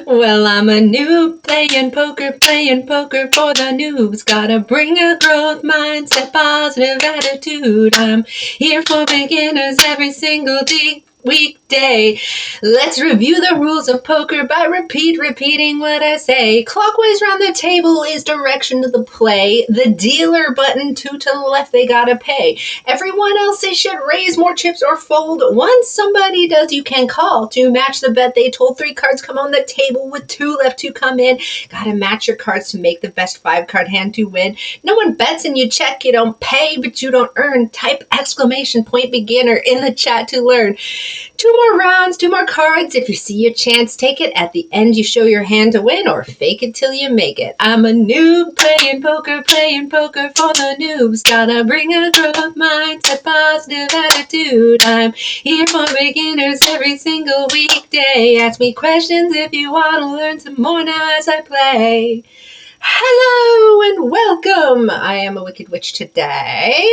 Well, I'm a noob playing poker for the noobs. Gotta bring a growth mindset, positive attitude. I'm here for beginners every single weekday. Let's review the rules of poker by repeating what I say. Clockwise round the table is direction of the play. The dealer button, 2 to the left, they gotta pay. Everyone else, they should raise more chips or fold. Once somebody does, you can call to match the bet they told. 3 cards come on the table with 2 left to come in. Gotta match your cards to make the best 5-card hand to win. No one bets and you check. You don't pay, but you don't earn. Type exclamation point beginner in the chat to learn. 2 more rounds, 2 more cards. If you see a chance, take it. At the end, you show your hand to win or fake it till you make it. I'm a noob playing poker for the noobs. Gotta bring a growth mindset, positive attitude. I'm here for beginners every single weekday. Ask me questions if you want to learn some more now as I play. Hello and welcome! I am a Wicked Witch today,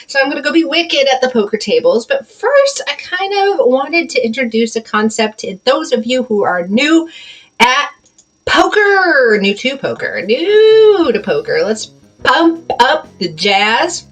so I'm going to go be wicked at the poker tables, but first I kind of wanted to introduce a concept to those of you who are new at poker, new to poker. Let's pump up the jazz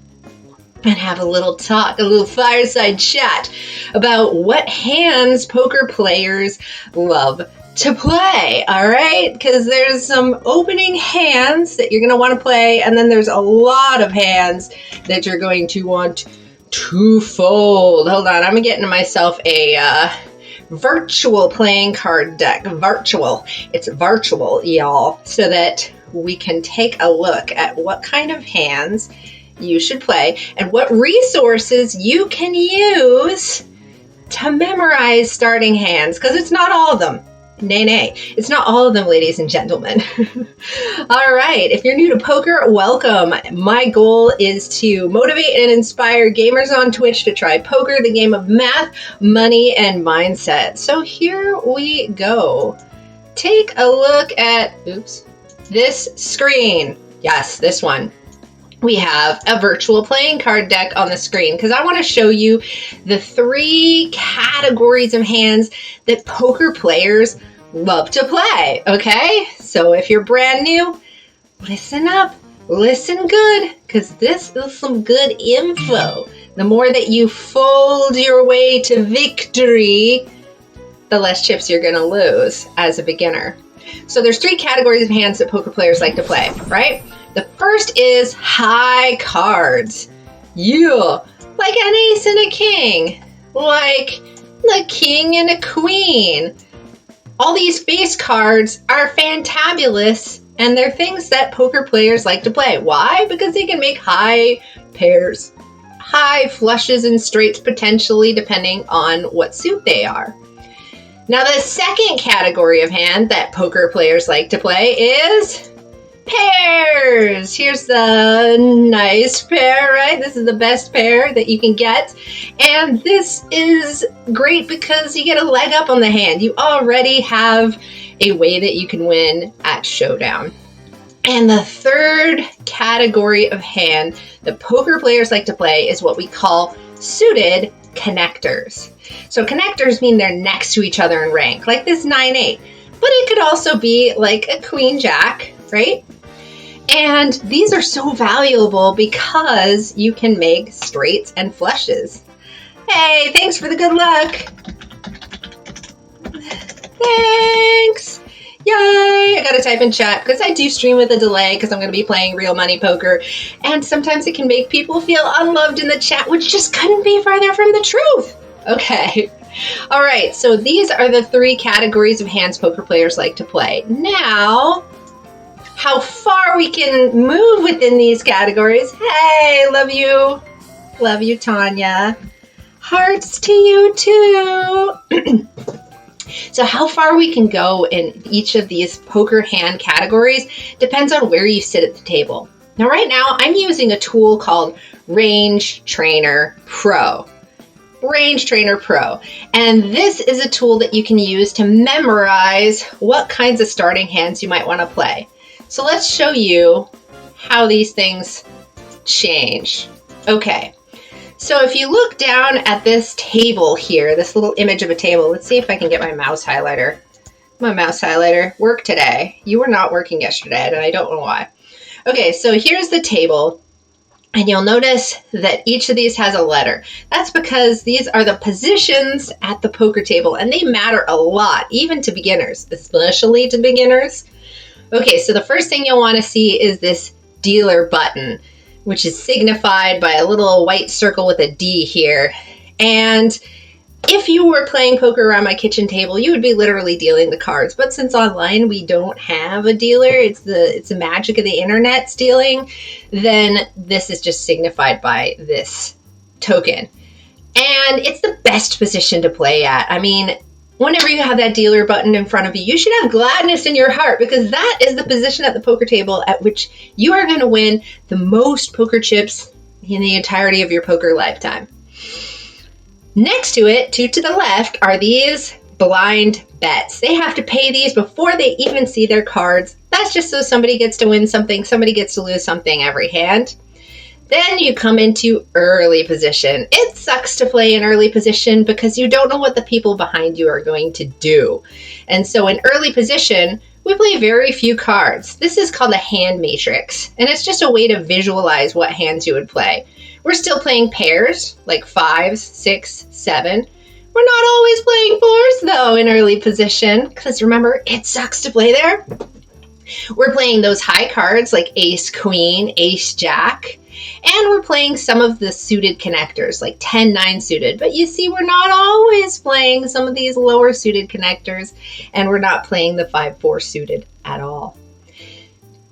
and have a little talk, a little fireside chat about what hands poker players love to play, all right? Because there's some opening hands that you're going to want to play, and then there's a lot of hands that you're going to want to fold. Hold on, I'm getting myself a virtual playing card deck. It's virtual, y'all, so that we can take a look at what kind of hands you should play and what resources you can use to memorize starting hands, because it's not all of them. Nay, it's not all of them, ladies and gentlemen. All right, if you're new to poker, welcome. My goal is to motivate and inspire gamers on Twitch to try poker, the game of math, money, and mindset. So here we go. Take a look at, this screen. Yes, this one. We have a virtual playing card deck on the screen because I want to show you the 3 categories of hands that poker players love to play, okay? So if you're brand new, listen up, listen good, because this is some good info. The more that you fold your way to victory, the less chips you're going to lose as a beginner. So there's 3 categories of hands that poker players like to play, right? The first is high cards. Yeah, like an ace and a king, like the king and a queen. All these face cards are fantabulous, and they're things that poker players like to play. Why? Because they can make high pairs, high flushes and straights potentially, depending on what suit they are. Now, the second category of hand that poker players like to play is pairs. Here's the nice pair, right? This is the best pair that you can get. And this is great because you get a leg up on the hand. You already have a way that you can win at Showdown. And the third category of hand that poker players like to play is what we call suited connectors. So connectors mean they're next to each other in rank, like this 9-8. But it could also be like a queen jack, right? And these are so valuable because you can make straights and flushes. Hey, thanks for the good luck. Thanks. Yay. I gotta type in chat because I do stream with a delay because I'm going to be playing real money poker. And sometimes it can make people feel unloved in the chat, which just couldn't be farther from the truth. Okay. All right. So these are the 3 categories of hands poker players like to play. Now, how far we can move within these categories. Hey, love you. Love you, Tanya. Hearts to you too. So how far we can go in each of these poker hand categories depends on where you sit at the table. Now, right now, I'm using a tool called Range Trainer Pro. Range Trainer Pro. And this is a tool that you can use to memorize what kinds of starting hands you might want to play. So let's show you how these things change. Okay, So if you look down at this table here, this little image of a table, let's see if I can get my mouse highlighter. My mouse highlighter worked today. You were not working yesterday, and I don't know why. Okay, so here's the table, and you'll notice that each of these has a letter. That's because these are the positions at the poker table, and they matter a lot, even to beginners, especially to beginners. Okay, so the first thing you'll want to see is this dealer button, which is signified by a little white circle with a D here. And if you were playing poker around my kitchen table, you would be literally dealing the cards. But since online we don't have a dealer, it's the magic of the internet dealing, then this is just signified by this token. And it's the best position to play at. I mean, whenever you have that dealer button in front of you, you should have gladness in your heart, because that is the position at the poker table at which you are going to win the most poker chips in the entirety of your poker lifetime. Next to it, to the left, are these blind bets. They have to pay these before they even see their cards. That's just so somebody gets to win something, somebody gets to lose something every hand. Then you come into early position. It sucks to play in early position because you don't know what the people behind you are going to do. And so in early position, we play very few cards. This is called a hand matrix, and it's just a way to visualize what hands you would play. We're still playing pairs, like 5s, 6, 7. We're not always playing 4s, though, in early position, because remember, it sucks to play there. We're playing those high cards like ace, queen, ace, jack. And we're playing some of the suited connectors, like 10, 9 suited. But you see, we're not always playing some of these lower suited connectors, and we're not playing the 5, 4 suited at all.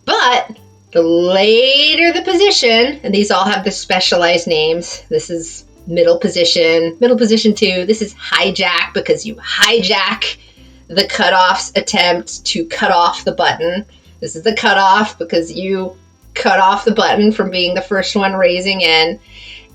But the later the position, and these all have the specialized names. This is middle position 2. This is hijack, because you hijack the cutoff's attempt to cut off the button. This is the cutoff because you cut off the button from being the first one raising in.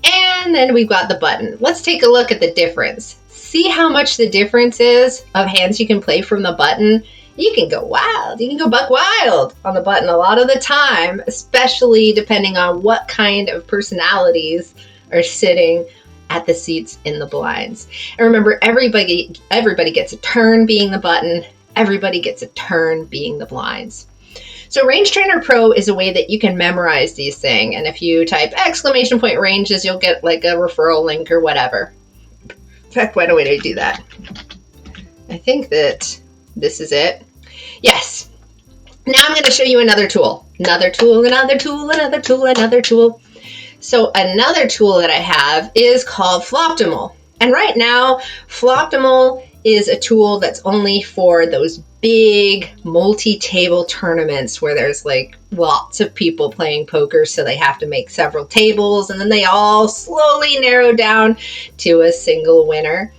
And then we've got the button. Let's take a look at the difference. See how much the difference is of hands you can play from the button? You can go wild. You can go buck wild on the button a lot of the time, especially depending on what kind of personalities are sitting at the seats in the blinds. And remember, everybody gets a turn being the button. Everybody gets a turn being the blinds. So Range Trainer Pro is a way that you can memorize these things. And if you type !ranges, you'll get like a referral link or whatever. In fact, why don't we do that? I think that this is it. Yes. Now I'm going to show you another tool. Another tool. So another tool that I have is called Floptimal. And right now, Floptimal is a tool that's only for those big multi-table tournaments where there's like lots of people playing poker, so they have to make several tables, and then they all slowly narrow down to a single winner.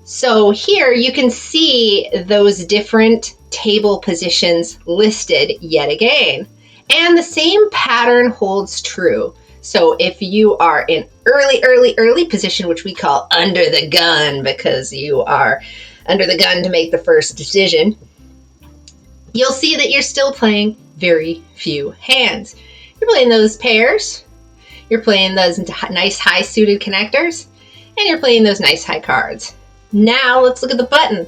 So here you can see those different table positions listed yet again. And the same pattern holds true. So if you are in early position, which we call under the gun, because you are under the gun to make the first decision, you'll see that you're still playing very few hands. You're playing those pairs, you're playing those nice high suited connectors, and you're playing those nice high cards. Now let's look at the button.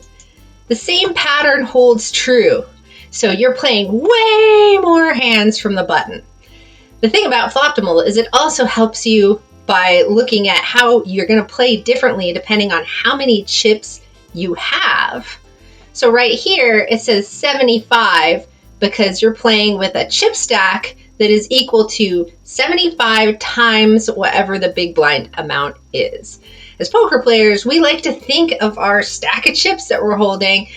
The same pattern holds true. So you're playing way more hands from the button. The thing about Floptimal is it also helps you by looking at how you're going to play differently depending on how many chips you have. So right here it says 75 because you're playing with a chip stack that is equal to 75 times whatever the big blind amount is. As poker players, we like to think of our stack of chips that we're holding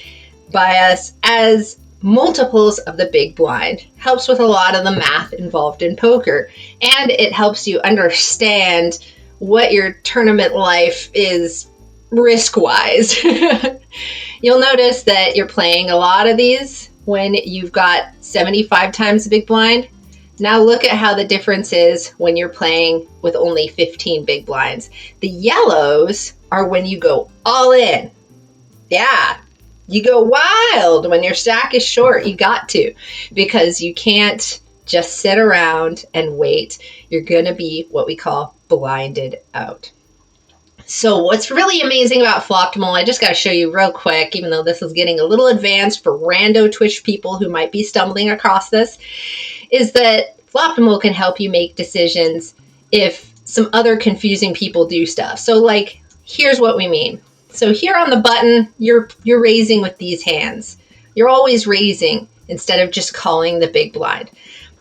by us as multiples of the big blind. Helps with a lot of the math involved in poker, and it helps you understand what your tournament life is risk-wise. You'll notice that you're playing a lot of these when you've got 75 times the big blind. Now look at how the difference is when you're playing with only 15 big blinds. The yellows are when you go all in. Yeah, you go wild when your stack is short. You got to, because you can't just sit around and wait. You're going to be what we call blinded out. So what's really amazing about Floptimal, I just got to show you real quick, even though this is getting a little advanced for rando Twitch people who might be stumbling across this, is that Floptimal can help you make decisions if some other confusing people do stuff. So like, here's what we mean. So here on the button, you're raising with these hands. You're always raising instead of just calling the big blind.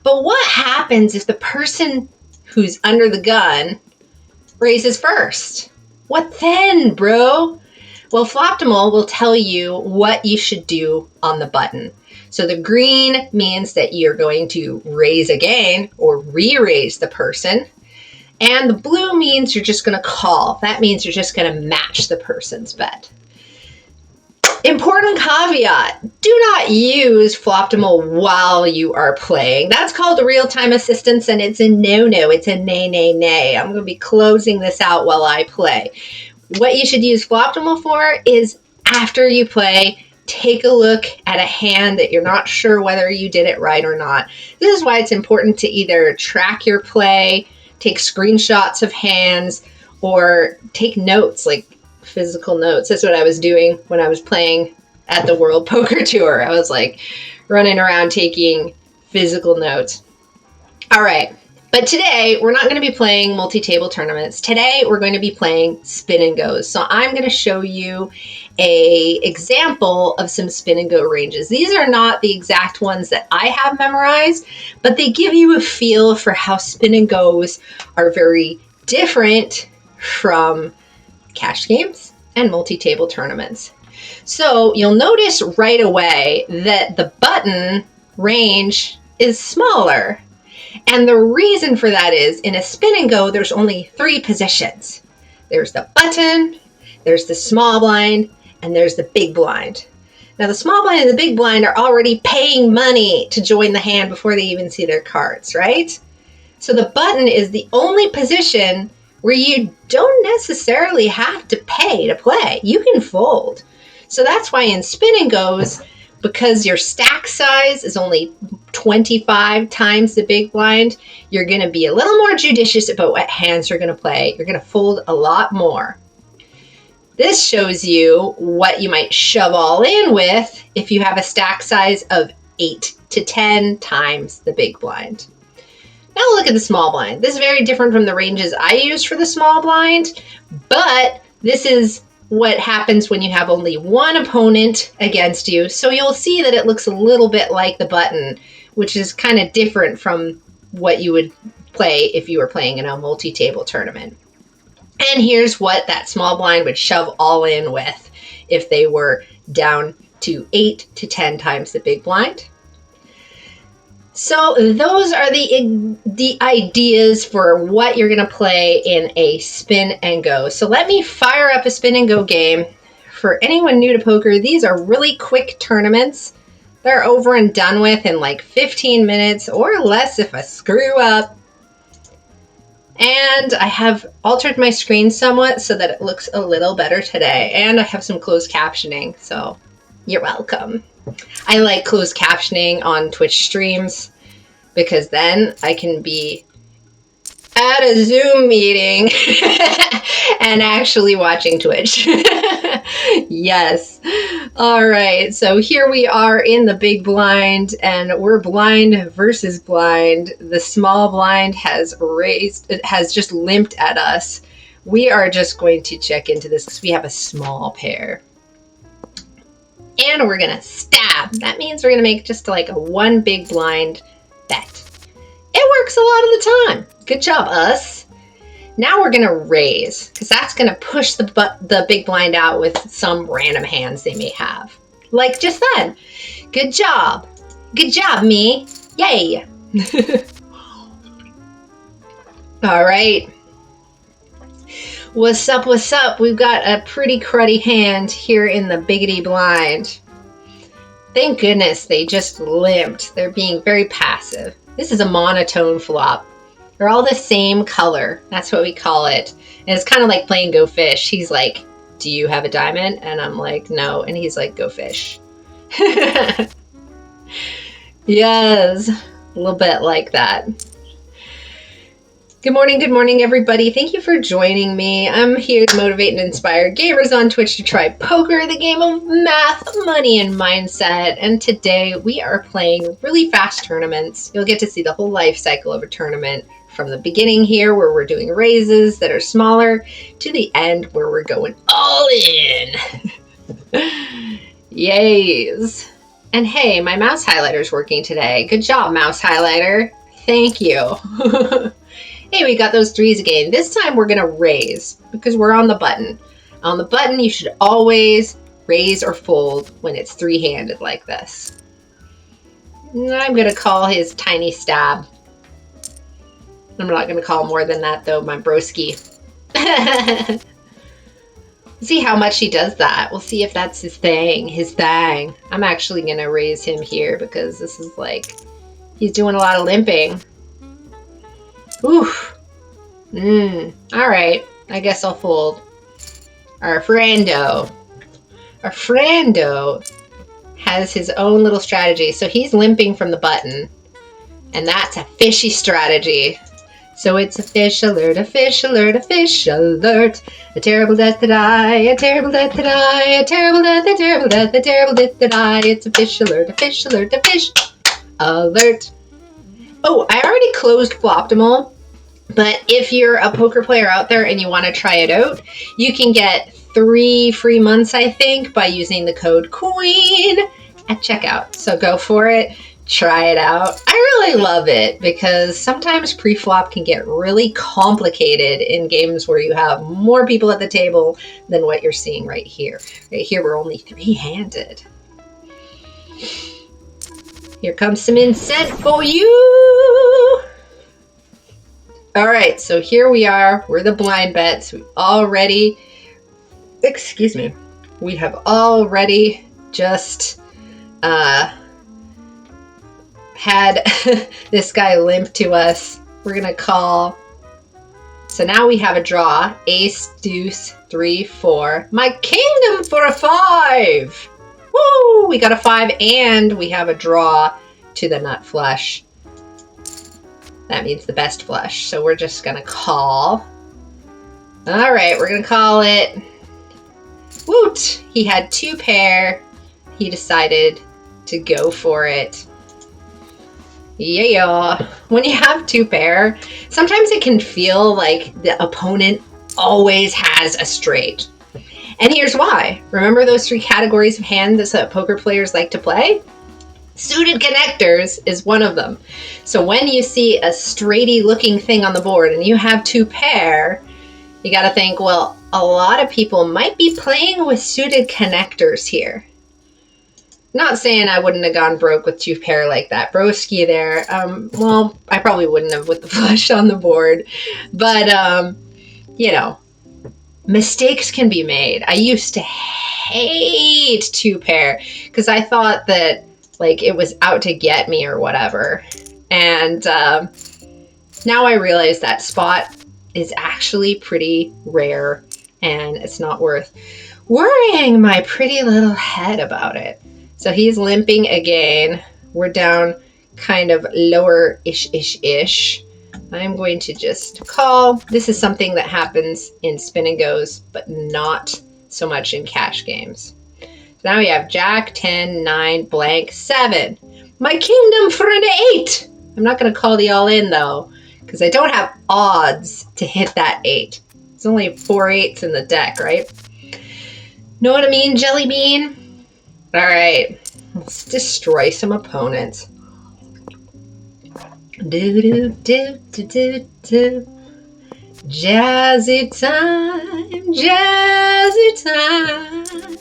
But what happens if the person who's under the gun raises first? What then, bro? Well, Floptimal will tell you what you should do on the button. So the green means that you're going to raise again or re-raise the person. And the blue means you're just going to call. That means you're just going to match the person's bet. Important caveat, do not use Floptimal while you are playing. That's called real-time assistance, and it's a no-no. It's a nay. I'm going to be closing this out while I play. What you should use Floptimal for is after you play, take a look at a hand that you're not sure whether you did it right or not. This is why it's important to either track your play, take screenshots of hands, or take notes, like physical notes. That's what I was doing when I was playing at the World Poker Tour. I was like running around taking physical notes. All right. But today we're not going to be playing multi-table tournaments. Today we're going to be playing spin and goes. So I'm going to show you an example of some spin and go ranges. These are not the exact ones that I have memorized, but they give you a feel for how spin and goes are very different from cash games and multi-table tournaments. So you'll notice right away that the button range is smaller. And the reason for that is in a spin and go, there's only 3 positions. There's the button, there's the small blind, and there's the big blind. Now the small blind and the big blind are already paying money to join the hand before they even see their cards, right? So the button is the only position where you don't necessarily have to pay to play. You can fold. So that's why in spin and goes, because your stack size is only 25 times the big blind, you're going to be a little more judicious about what hands you're going to play. You're going to fold a lot more. This shows you what you might shove all in with if you have a stack size of 8 to 10 times the big blind. Now look at the small blind. This is very different from the ranges I use for the small blind, but this is what happens when you have only one opponent against you. So you'll see that it looks a little bit like the button, which is kind of different from what you would play if you were playing in a multi-table tournament. And here's what that small blind would shove all in with if they were down to 8 to 10 times the big blind. So those are the ideas for what you're going to play in a spin and go. So let me fire up a spin and go game. For anyone new to poker, these are really quick tournaments. They're over and done with in like 15 minutes or less if I screw up. And I have altered my screen somewhat so that it looks a little better today. And I have some closed captioning, so you're welcome. I like closed captioning on Twitch streams because then I can be at a Zoom meeting and actually watching Twitch. Yes. All right. So here we are in the big blind and we're blind versus blind. The small blind has raised, it has just limped at us. We are just going to check into this because we have a small pair. And we're going to stab. That means we're going to make just like a one big blind bet. It works a lot of the time. Good job, us. Now we're going to raise because that's going to push the big blind out with some random hands they may have. Like just then. Good job. Good job, me. Yay. All right. What's up, what's up? We've got a pretty cruddy hand here in the biggity blind. Thank goodness they just limped. They're being very passive. This is a monotone flop. They're all the same color. That's what we call it. And it's kind of like playing Go Fish. He's like, do you have a diamond? And I'm like, no. And he's like, go fish. Yes, a little bit like that. Good morning, everybody. Thank you for joining me. I'm here to motivate and inspire gamers on Twitch to try poker, the game of math, money, and mindset. And today we are playing really fast tournaments. You'll get to see the whole life cycle of a tournament from the beginning here, where we're doing raises that are smaller, to the end where we're going all in. Yays. And hey, my mouse highlighter's working today. Good job, mouse highlighter. Thank you. Hey, we got those threes again. This time we're going to raise because we're on the button. On the button, you should always raise or fold when it's three-handed like this. I'm going to call his tiny stab. I'm not going to call more than that, though, my broski. See how much he does that. We'll see if that's his thing. I'm actually going to raise him here because this is like, he's doing a lot of limping. Oof. All right. I guess I'll fold. Our friendo has his own little strategy. So he's limping from the button, and that's a fishy strategy. So it's a fish alert, a fish alert, a fish alert. A terrible death to die, a terrible death to die, a terrible death, a terrible death, a terrible death to die. It's a fish alert, a fish alert, a fish alert. Oh, I already closed Floptimal, but if you're a poker player out there and you want to try it out, you can get 3 free months, I think, by using the code QUEEN at checkout. So go for it. Try it out. I really love it because sometimes pre-flop can get really complicated in games where you have more people at the table than what you're seeing right here. Right here, we're only three-handed. Here comes some incense for you. All right, so here we are. We're the blind bets. We have already just had this guy limp to us. We're gonna call. So now we have a draw. Ace, deuce, 3, 4. My kingdom for a 5. Woo! We got a 5 and we have a draw to the nut flush. That means the best flush. So we're just gonna call. All right, we're gonna call it. Woot! He had 2 pair. He decided to go for it. Yeah. When you have 2 pair, sometimes it can feel like the opponent always has a straight. And here's why. Remember those 3 categories of hands that poker players like to play? Suited connectors is one of them. So when you see a straighty looking thing on the board and you have 2 pair, you got to think, well, a lot of people might be playing with suited connectors here. Not saying I wouldn't have gone broke with 2 pair like that. Broski there. Well, I probably wouldn't have with the flush on the board. But, you know, mistakes can be made. I used to hate 2 pair because I thought that, like, it was out to get me or whatever. And now I realize that spot is actually pretty rare and it's not worth worrying my pretty little head about it. So he's limping again. We're down kind of lower-ish. I'm going to just call. This is something that happens in spin and goes, but not so much in cash games. So now we have Jack, 10, 9, blank, 7. My kingdom for an 8. I'm not going to call the all-in, though, because I don't have odds to hit that 8. There's only 4 8s in the deck, right? Know what I mean, Jelly Bean? All right, let's destroy some opponents. Do. Jazzy time.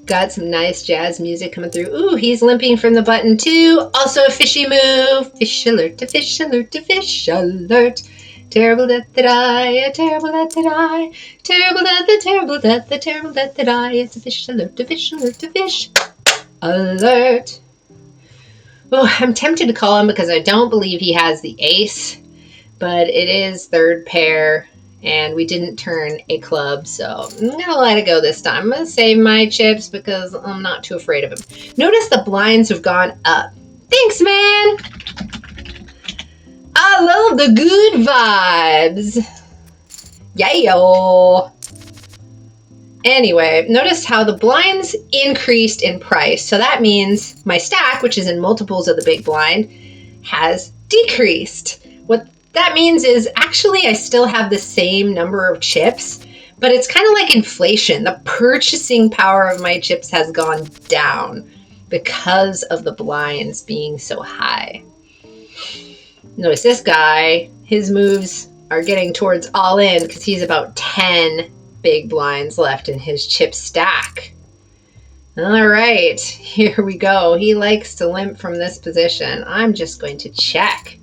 Got some nice jazz music coming through. Ooh, he's limping from the button too. Also a fishy move. Fish alert, a fish alert, a fish alert. Terrible death that I, a terrible death that I, terrible death, a terrible death, a terrible death that I. It's a fish alert, a fish alert, a fish alert. Oh, I'm tempted to call him because I don't believe he has the ace, but it is 3rd pair, and we didn't turn a club, so I'm going to let it go this time. I'm going to save my chips because I'm not too afraid of him. Notice the blinds have gone up. Thanks, man! I love the good vibes. Yeah. Anyway, notice how the blinds increased in price. So that means my stack, which is in multiples of the big blind, has decreased. What that means is actually I still have the same number of chips, but it's kind of like inflation. The purchasing power of my chips has gone down because of the blinds being so high. Notice this guy, his moves are getting towards all in because he's about 10 big blinds left in his chip stack. All right, here we go. He likes to limp from this position. I'm just going to check.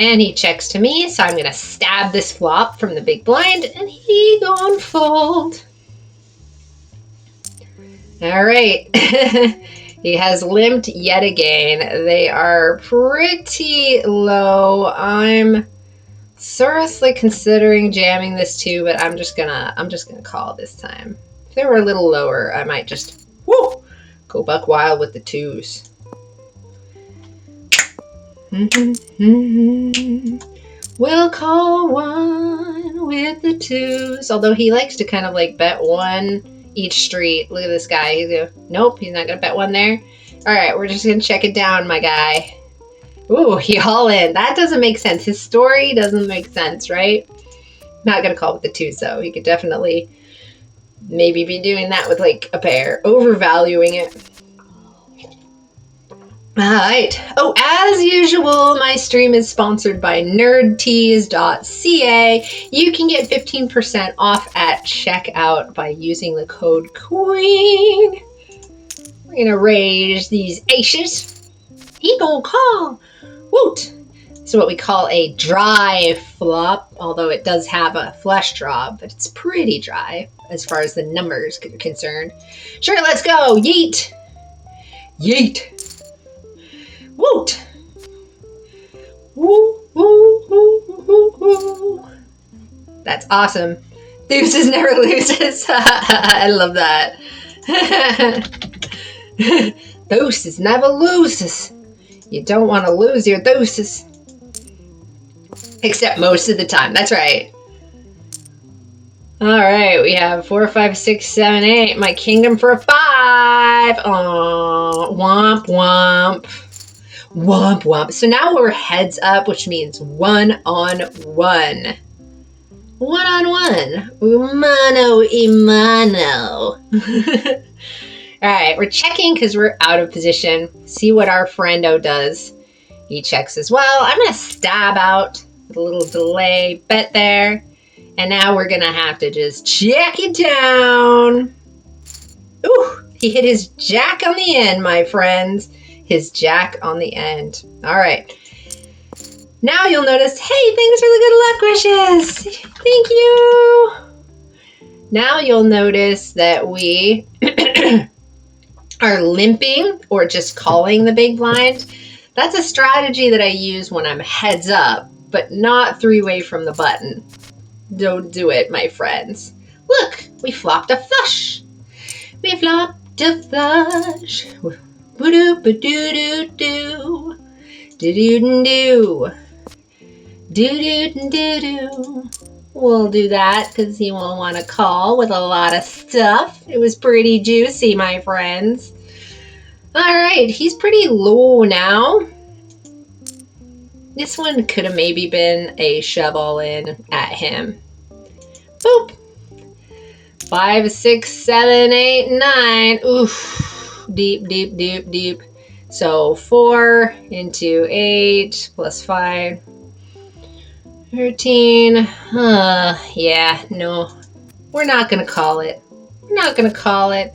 And he checks to me, so I'm going to stab this flop from the big blind, and he gonna fold. All right. He has limped yet again. They are pretty low. I'm seriously considering jamming this too, but I'm just gonna call this time. If they were a little lower, I might just go buck wild with the twos. We'll call one with the twos. Although he likes to kind of like bet one each street. Look at this guy. He's gonna, nope, he's not gonna bet one there. All right, we're just gonna check it down, my guy. Ooh, he all in. That doesn't make sense. His story doesn't make sense, right? Not gonna call with the twos though. He could definitely maybe be doing that with like a pair, overvaluing it. All right. Oh, as usual, my stream is sponsored by nerdtees.ca. You can get 15% off at checkout by using the code QUEEN. We're going to raise these aces. He gonna call. Woot. It's what we call a dry flop, although it does have a flush draw, but it's pretty dry as far as the numbers are concerned. Sure, let's go. Yeet. Yeet. Woot! Woo, woo, woo, woo, woo. That's awesome. Deuces never loses. I love that. Deuces never loses. You don't want to lose your deuces. Except most of the time. That's right. All right, we have 4, 5, 6, 7, 8. My kingdom for a 5. Aww, womp, womp. Womp womp. So now we're heads up, which means 1-on-1. 1-on-1. Mano y mano. All right, we're checking because we're out of position. See what our friendo does. He checks as well. I'm going to stab out with a little delay bet there. And now we're going to have to just check it down. Ooh, he hit his jack on the end, my friends. His jack on the end. All right. Now you'll notice, hey, thanks for the good luck wishes. Thank you. Now you'll notice that we are limping or just calling the big blind. That's a strategy that I use when I'm heads up, but not 3-way from the button. Don't do it, my friends. Look, we flopped a flush. We flopped a flush. Ba-do-ba-do-do-do. Do-do-do-do. Do-do-do-do. We'll do that because he won't want to call with a lot of stuff. It was pretty juicy, my friends. All right, he's pretty low now. This one could have maybe been a shove all in at him. Boop. 5, 6, 7, 8, 9. Oof. Deep, deep, deep, deep. So 4 into 8 plus 5. 13. Yeah, no. We're not going to call it. We're not going to call it.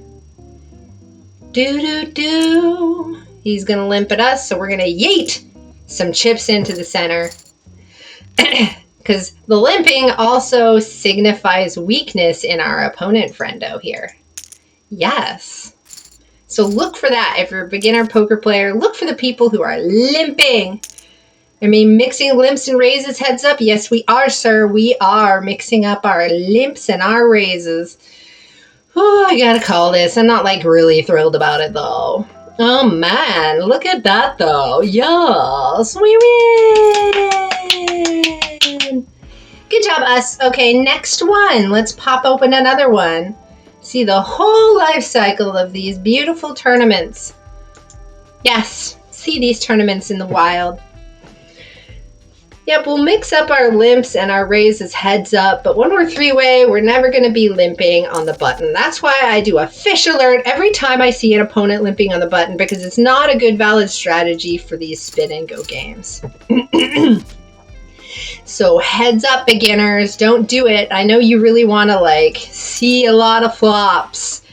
Do-do-do. He's going to limp at us, so we're going to yeet some chips into the center. Because the limping also signifies weakness in our opponent friendo here. Yes. So look for that. If you're a beginner poker player, look for the people who are limping. I mean, mixing limps and raises heads up. Yes, we are, sir. We are mixing up our limps and our raises. Oh, I gotta call this. I'm not like really thrilled about it though. Oh man, look at that though. Yes, we win. Good job, us. Okay, next one. Let's pop open another one. See the whole life cycle of these beautiful tournaments. Yes, see these tournaments in the wild. Yep, we'll mix up our limps and our raises heads up, but when we're three-way, we're never going to be limping on the button. That's why I do a fish alert every time I see an opponent limping on the button, because it's not a good valid strategy for these spin and go games. So heads up, beginners, don't do it. I know you really want to like see a lot of flops,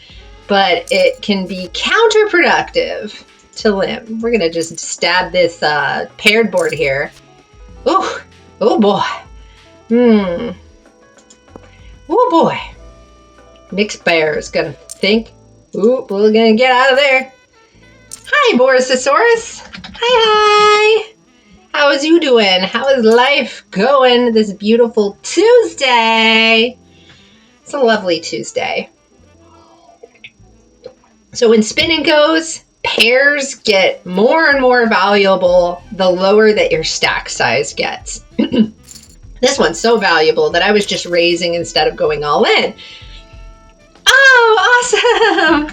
but it can be counterproductive to limp. We're going to just stab this paired board here. Oh, oh boy. Oh boy. Mixed bear is gonna think. Ooh, we're gonna get out of there. Hi, Borisosaurus. Hi. How is you doing? How is life going this beautiful Tuesday? It's a lovely Tuesday. So when spinning goes, pairs get more and more valuable the lower that your stack size gets. This one's so valuable that I was just raising instead of going all in. Oh, awesome!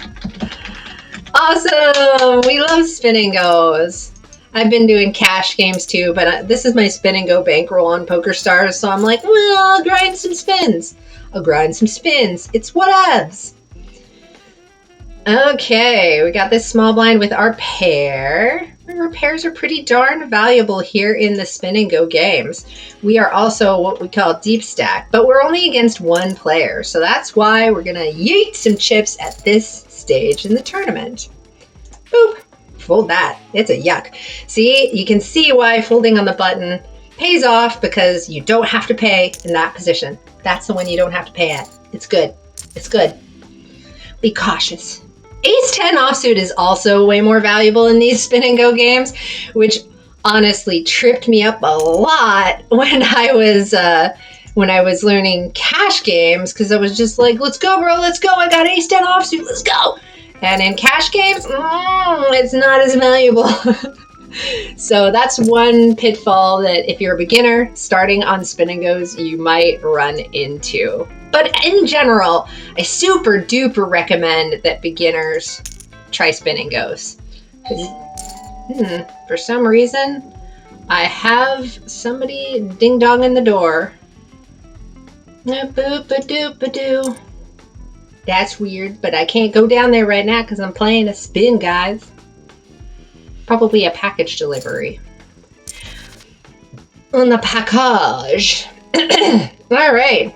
Awesome! We love spin and goes. I've been doing cash games too, but this is my spin and go bankroll on PokerStars, so I'm like, well, I'll grind some spins. I'll grind some spins. It's whatevs. Okay, we got this small blind with our pair. Our pairs are pretty darn valuable here in the spin and go games. We are also what we call deep stack, but we're only against one player. So that's why we're gonna yeet some chips at this stage in the tournament. Boop, fold that, it's a yuck. See, you can see why folding on the button pays off, because you don't have to pay in that position. That's the one you don't have to pay at. It's good, it's good. Be cautious. Ace-10 offsuit is also way more valuable in these spin and go games, which honestly tripped me up a lot when I was learning cash games, because I was just like, let's go, bro, let's go. I got ace-10 offsuit, let's go. And in cash games, it's not as valuable. So that's one pitfall that if you're a beginner starting on spin and goes, you might run into. But in general, I super duper recommend that beginners try spin and goes. For some reason, I have somebody ding dong in the door. Boop-a-doop-a-doo. That's weird, but I can't go down there right now because I'm playing a spin, guys. Probably a package delivery. On the package. All right.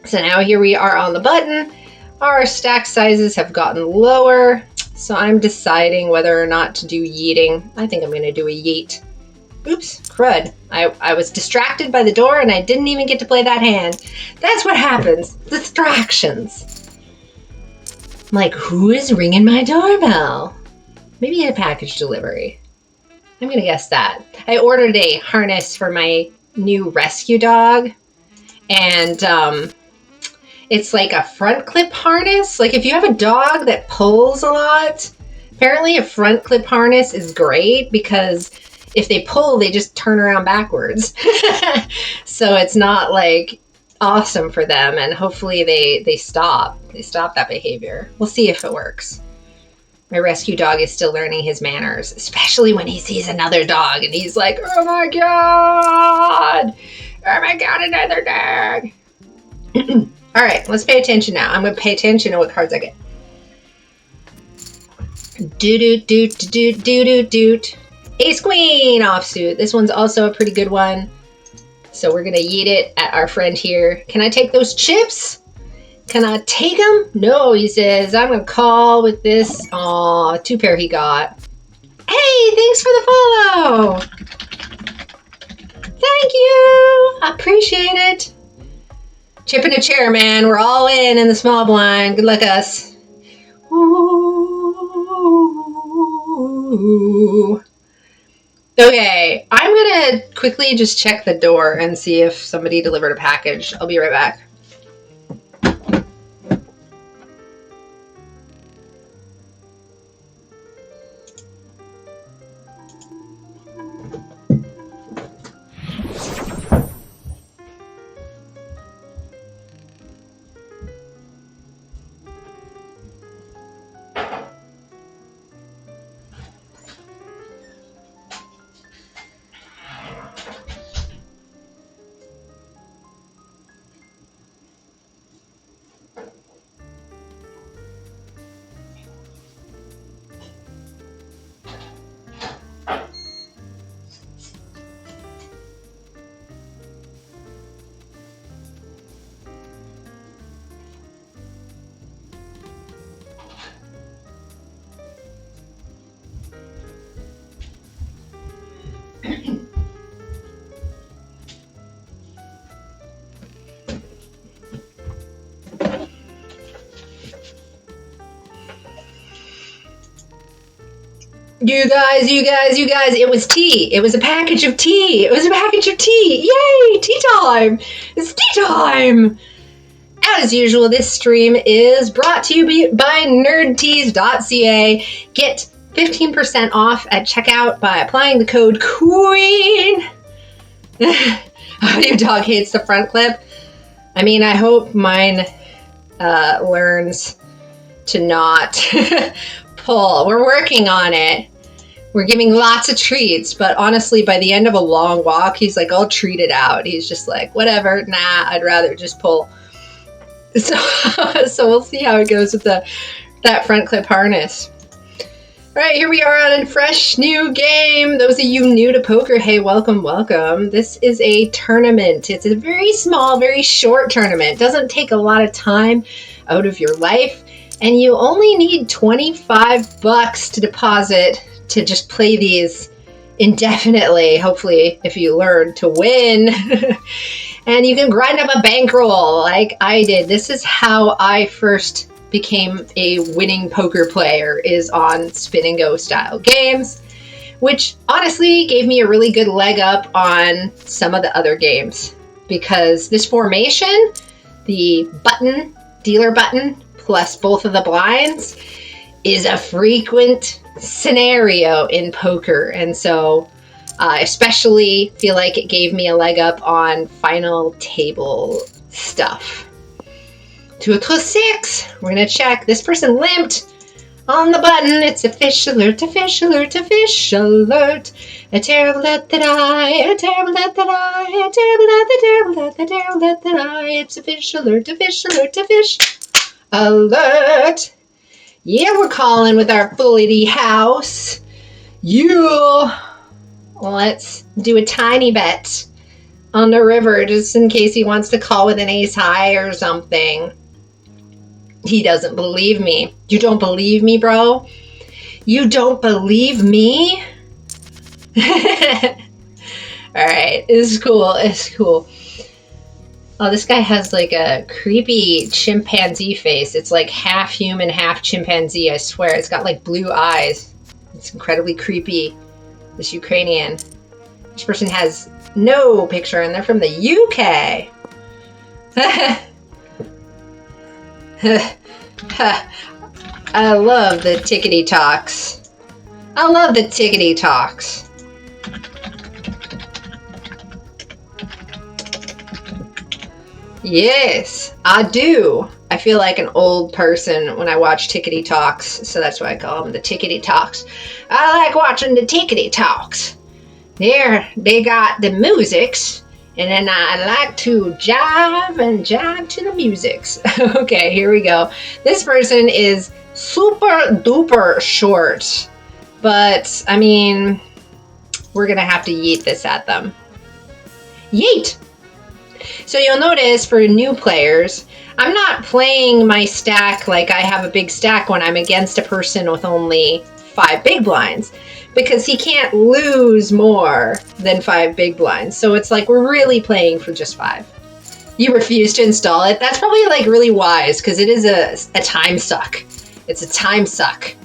So now here we are on the button. Our stack sizes have gotten lower. So I'm deciding whether or not to do yeeting. I think I'm going to do a yeet. Oops, crud. I was distracted by the door and I didn't even get to play that hand. That's what happens. Distractions. I'm like, who is ringing my doorbell? Maybe a package delivery. I'm going to guess that. I ordered a harness for my new rescue dog. And it's like a front clip harness. Like if you have a dog that pulls a lot, apparently a front clip harness is great, because if they pull, they just turn around backwards. So it's not like awesome for them, and hopefully they stop that behavior. We'll see if it works. My rescue dog is still learning his manners, especially when he sees another dog and he's like, oh my god, another dog. All right, let's pay attention now. I'm going to pay attention to what cards I get. Doot. Ace Queen offsuit. This one's also a pretty good one. So we're going to yeet it at our friend here. Can I take those chips? Can I take them? No, he says. I'm going to call with this. Aw, 2-pair he got. Hey, thanks for the follow. Thank you. I appreciate it. Chip in a chair, man. We're all in the small blind. Good luck, us. Ooh. Okay, I'm going to quickly just check the door and see if somebody delivered a package. I'll be right back. You guys, it was tea. It was a package of tea. It was a package of tea. Yay, tea time. It's tea time. As usual, this stream is brought to you by nerdtees.ca. Get 15% off at checkout by applying the code QUEEN. Your dog hates the front clip. I mean, I hope mine learns to not pull. We're working on it. We're giving lots of treats, but honestly, by the end of a long walk, he's like all treated out. He's just like, whatever, nah, I'd rather just pull. So we'll see how it goes with that front clip harness. All right, here we are on a fresh new game. Those of you new to poker, hey, welcome, welcome. This is a tournament. It's a very small, very short tournament. It doesn't take a lot of time out of your life, and you only need $25 to deposit to just play these indefinitely, hopefully, if you learn to win. And you can grind up a bankroll like I did. This is how I first became a winning poker player, is on spin and go style games, which honestly gave me a really good leg up on some of the other games, because this formation, the button, dealer button, plus both of the blinds, is a frequent scenario in poker. And so especially feel like it gave me a leg up on final table stuff. 2 to 6. We're going to check. This person limped on the button. It's a fish alert, a fish alert, a fish alert. A terrible alert that a terrible alert that a terrible alert, a terrible alert, a terrible alert that it's a fish alert, a fish alert, a fish alert. Yeah, we're calling with our Fullity house. Let's do a tiny bet on the river, just in case he wants to call with an ace high or something. He doesn't believe me. You don't believe me, bro? You don't believe me? All right, it's cool. It's cool. Oh, this guy has like a creepy chimpanzee face. It's like half human, half chimpanzee, I swear. It's got like blue eyes. It's incredibly creepy. This Ukrainian. This person has no picture, and they're from the UK. I love the tickety talks. I love the tickety talks. Yes, I do. I feel like an old person when I watch tickety talks, so that's why I call them the tickety talks. I like watching the tickety talks. There, they got the musics, and then I like to jive to the musics. Okay, here we go. This person is super duper short, but I mean, we're gonna have to yeet this at them. Yeet! So you'll notice for new players, I'm not playing my stack like I have a big stack when I'm against a person with only 5 big blinds, because he can't lose more than 5 big blinds. So it's like we're really playing for just 5. You refuse to install it? That's probably like really wise, because it is a time suck. It's a time suck.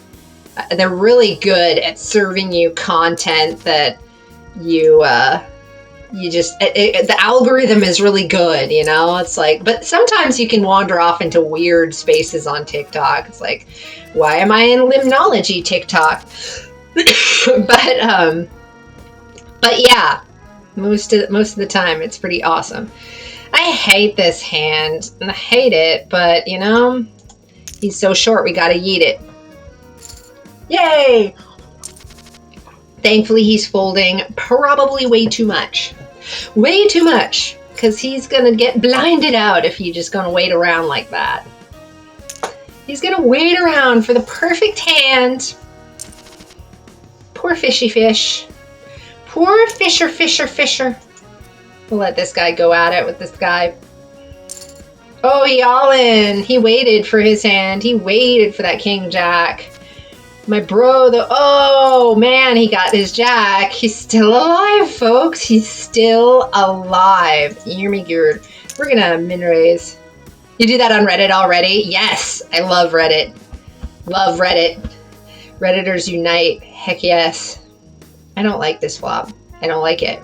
They're really good at serving you content that you just, the algorithm is really good, you know? It's like, but sometimes you can wander off into weird spaces on TikTok. It's like, why am I in limnology TikTok? But yeah, most of the time it's pretty awesome. I hate this hand, and I hate it, but you know, he's so short, we gotta yeet it. Yay! Thankfully, he's folding probably way too much. Way too much, because he's going to get blinded out if you're just going to wait around like that. He's going to wait around for the perfect hand. Poor fishy fish. Poor fisher. We'll let this guy go at it with this guy. Oh, he all in. He waited for his hand. He waited for that king jack. My bro, oh man, he got his jack. He's still alive, folks. He's still alive. You hear me good. We're gonna min raise. You do that on Reddit already? Yes, I love Reddit. Love Reddit. Redditors unite. Heck yes. I don't like this flop. I don't like it.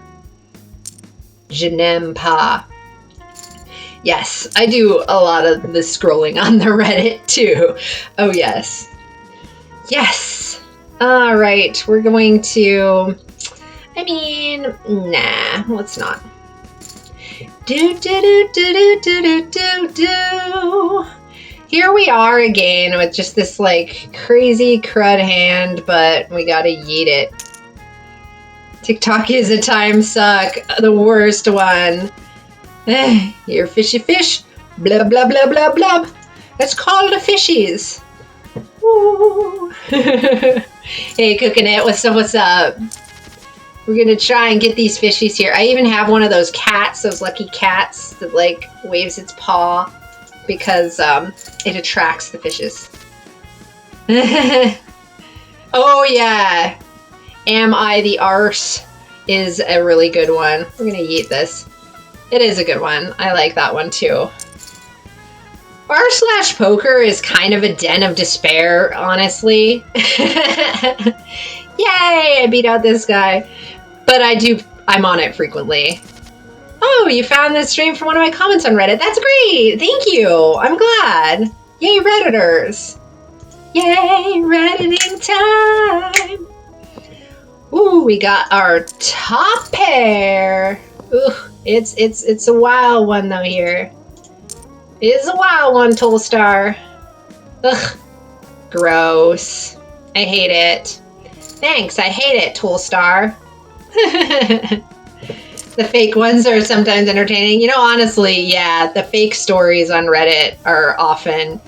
Je n'aime pas. Yes, I do a lot of the scrolling on the Reddit too. Oh yes. Yes. All right, we're going to, I mean, nah, let's not. Do, do, do, do, do, do, do, do. Here we are again with just this like crazy crud hand, but we gotta yeet it. TikTok is a time suck, the worst one. Here, fishy fish, blah, blah, blah, blah, blah. Let's call the fishies. Ooh. Hey, Cooking It, what's up? We're gonna try and get these fishies here. I even have one of those cats, those lucky cats that like waves its paw because it attracts the fishes. Oh yeah. Am I the arse is a really good one. We're gonna yeet this. It is a good one. I like that one too. R/poker is kind of a den of despair, honestly. Yay! I beat out this guy. But I'm on it frequently. Oh, you found this stream from one of my comments on Reddit. That's great! Thank you! I'm glad. Yay, Redditors! Yay, Redditing time! Ooh, we got our top pair. Ooh, it's a wild one though here. It is a wild one, Tolstar. Ugh, gross. I hate it. Thanks, I hate it, Tolstar. The fake ones are sometimes entertaining. You know, honestly, yeah, the fake stories on Reddit are often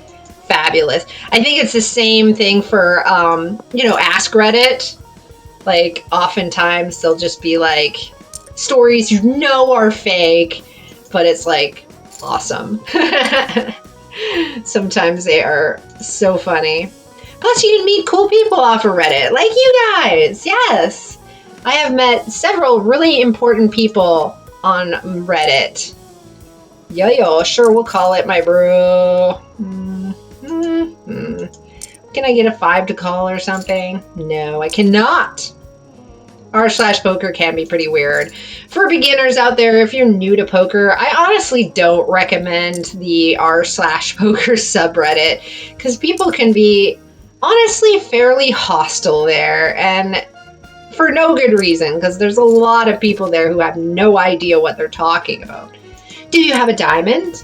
fabulous. I think it's the same thing for, you know, Ask Reddit. Like, oftentimes they'll just be like, stories you know are fake, but it's like, awesome. Sometimes they are so funny. Plus, you can meet cool people off of Reddit, like you guys. Yes. I have met several really important people on Reddit. Yo, sure, we'll call it, my bro. Can I get a 5 to call or something? No, I cannot. R/poker can be pretty weird. For beginners out there, if you're new to poker, I honestly don't recommend the r/poker subreddit because people can be honestly fairly hostile there, and for no good reason, because there's a lot of people there who have no idea what they're talking about. Do you have a diamond?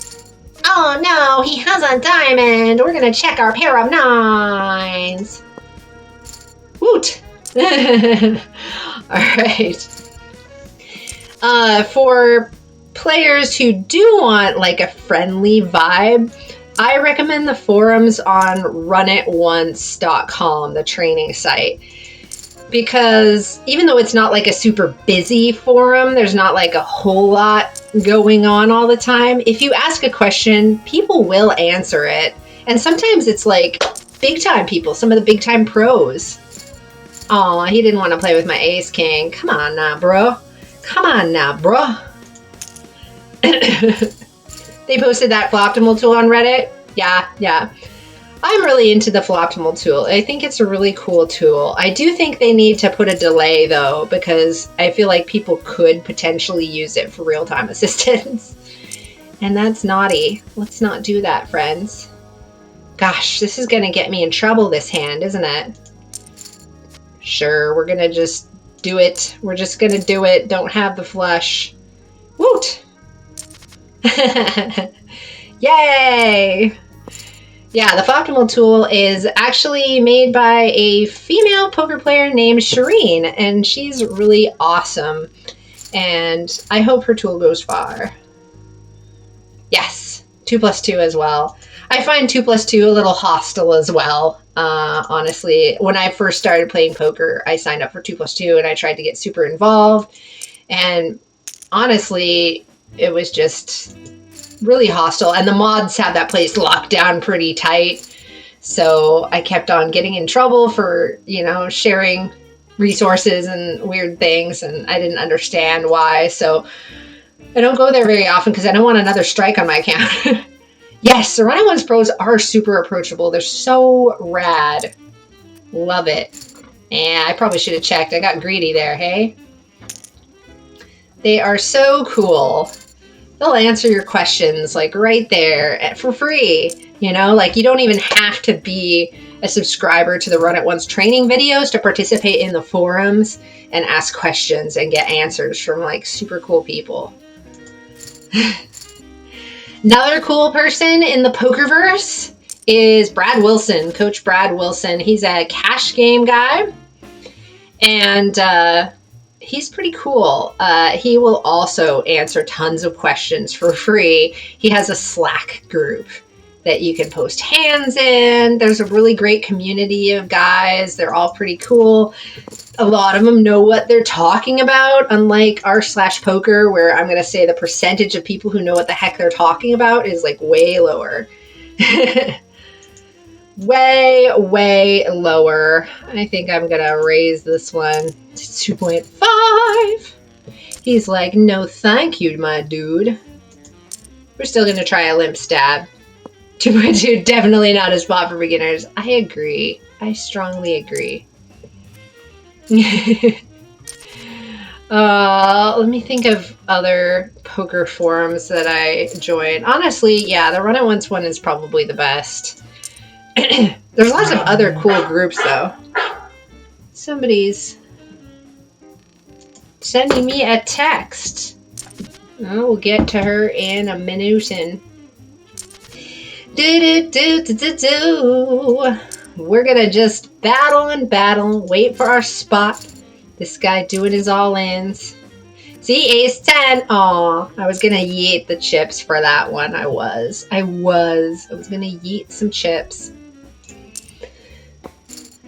Oh no, he has a diamond. We're gonna check our pair of nines. Woot! All right. For players who do want like a friendly vibe, I recommend the forums on runItonce.com, the training site. Because even though it's not like a super busy forum, there's not like a whole lot going on all the time. If you ask a question, people will answer it. And sometimes it's like big time people, some of the big time pros. Aw, he didn't want to play with my ace king. Come on now, bro. Come on now, bro. They posted that Floptimal tool on Reddit. Yeah. I'm really into the Floptimal tool. I think it's a really cool tool. I do think they need to put a delay though, because I feel like people could potentially use it for real-time assistance. And that's naughty. Let's not do that, friends. Gosh, this is gonna get me in trouble, this hand, isn't it? Sure, we're gonna just do it. We're just gonna do it. Don't have the flush. Woot! Yay! Yeah, the Floptimal tool is actually made by a female poker player named Shireen, and she's really awesome. And I hope her tool goes far. Yes, 2+2 as well. I find 2+2 a little hostile as well. Honestly, when I first started playing poker, I signed up for 2+2 and I tried to get super involved. And honestly, it was just really hostile. And the mods had that place locked down pretty tight. So I kept on getting in trouble for, you know, sharing resources and weird things. And I didn't understand why. So I don't go there very often because I don't want another strike on my account. Yes, the Running Ones pros are super approachable. They're so rad. Love it. And I probably should have checked. I got greedy there, hey? They are so cool. They'll answer your questions like right there for free. You know, like you don't even have to be a subscriber to the Run It Once training videos to participate in the forums and ask questions and get answers from like super cool people. Another cool person in the Pokerverse is Brad Wilson, Coach Brad Wilson. He's a cash game guy, and he's pretty cool. He will also answer tons of questions for free. He has a Slack group that you can post hands in. There's a really great community of guys. They're all pretty cool. A lot of them know what they're talking about, unlike r/poker, where I'm going to say the percentage of people who know what the heck they're talking about is like way lower. way lower. I think I'm going to raise this one to 2.5. He's like, no thank you, my dude. We're still going to try a limp stab. 2.2, definitely not a spot for beginners. I agree. I strongly agree. Let me think of other poker forums that I joined. Honestly, yeah, the Run It Once one is probably the best. There's lots of other cool groups, though. Somebody's sending me a text. Oh, we'll get to her in a minute. We're gonna just battle and battle, wait for our spot. This guy doing his all-ins. See, ace 10. Aw, I was gonna yeet the chips for that one. I was gonna yeet some chips.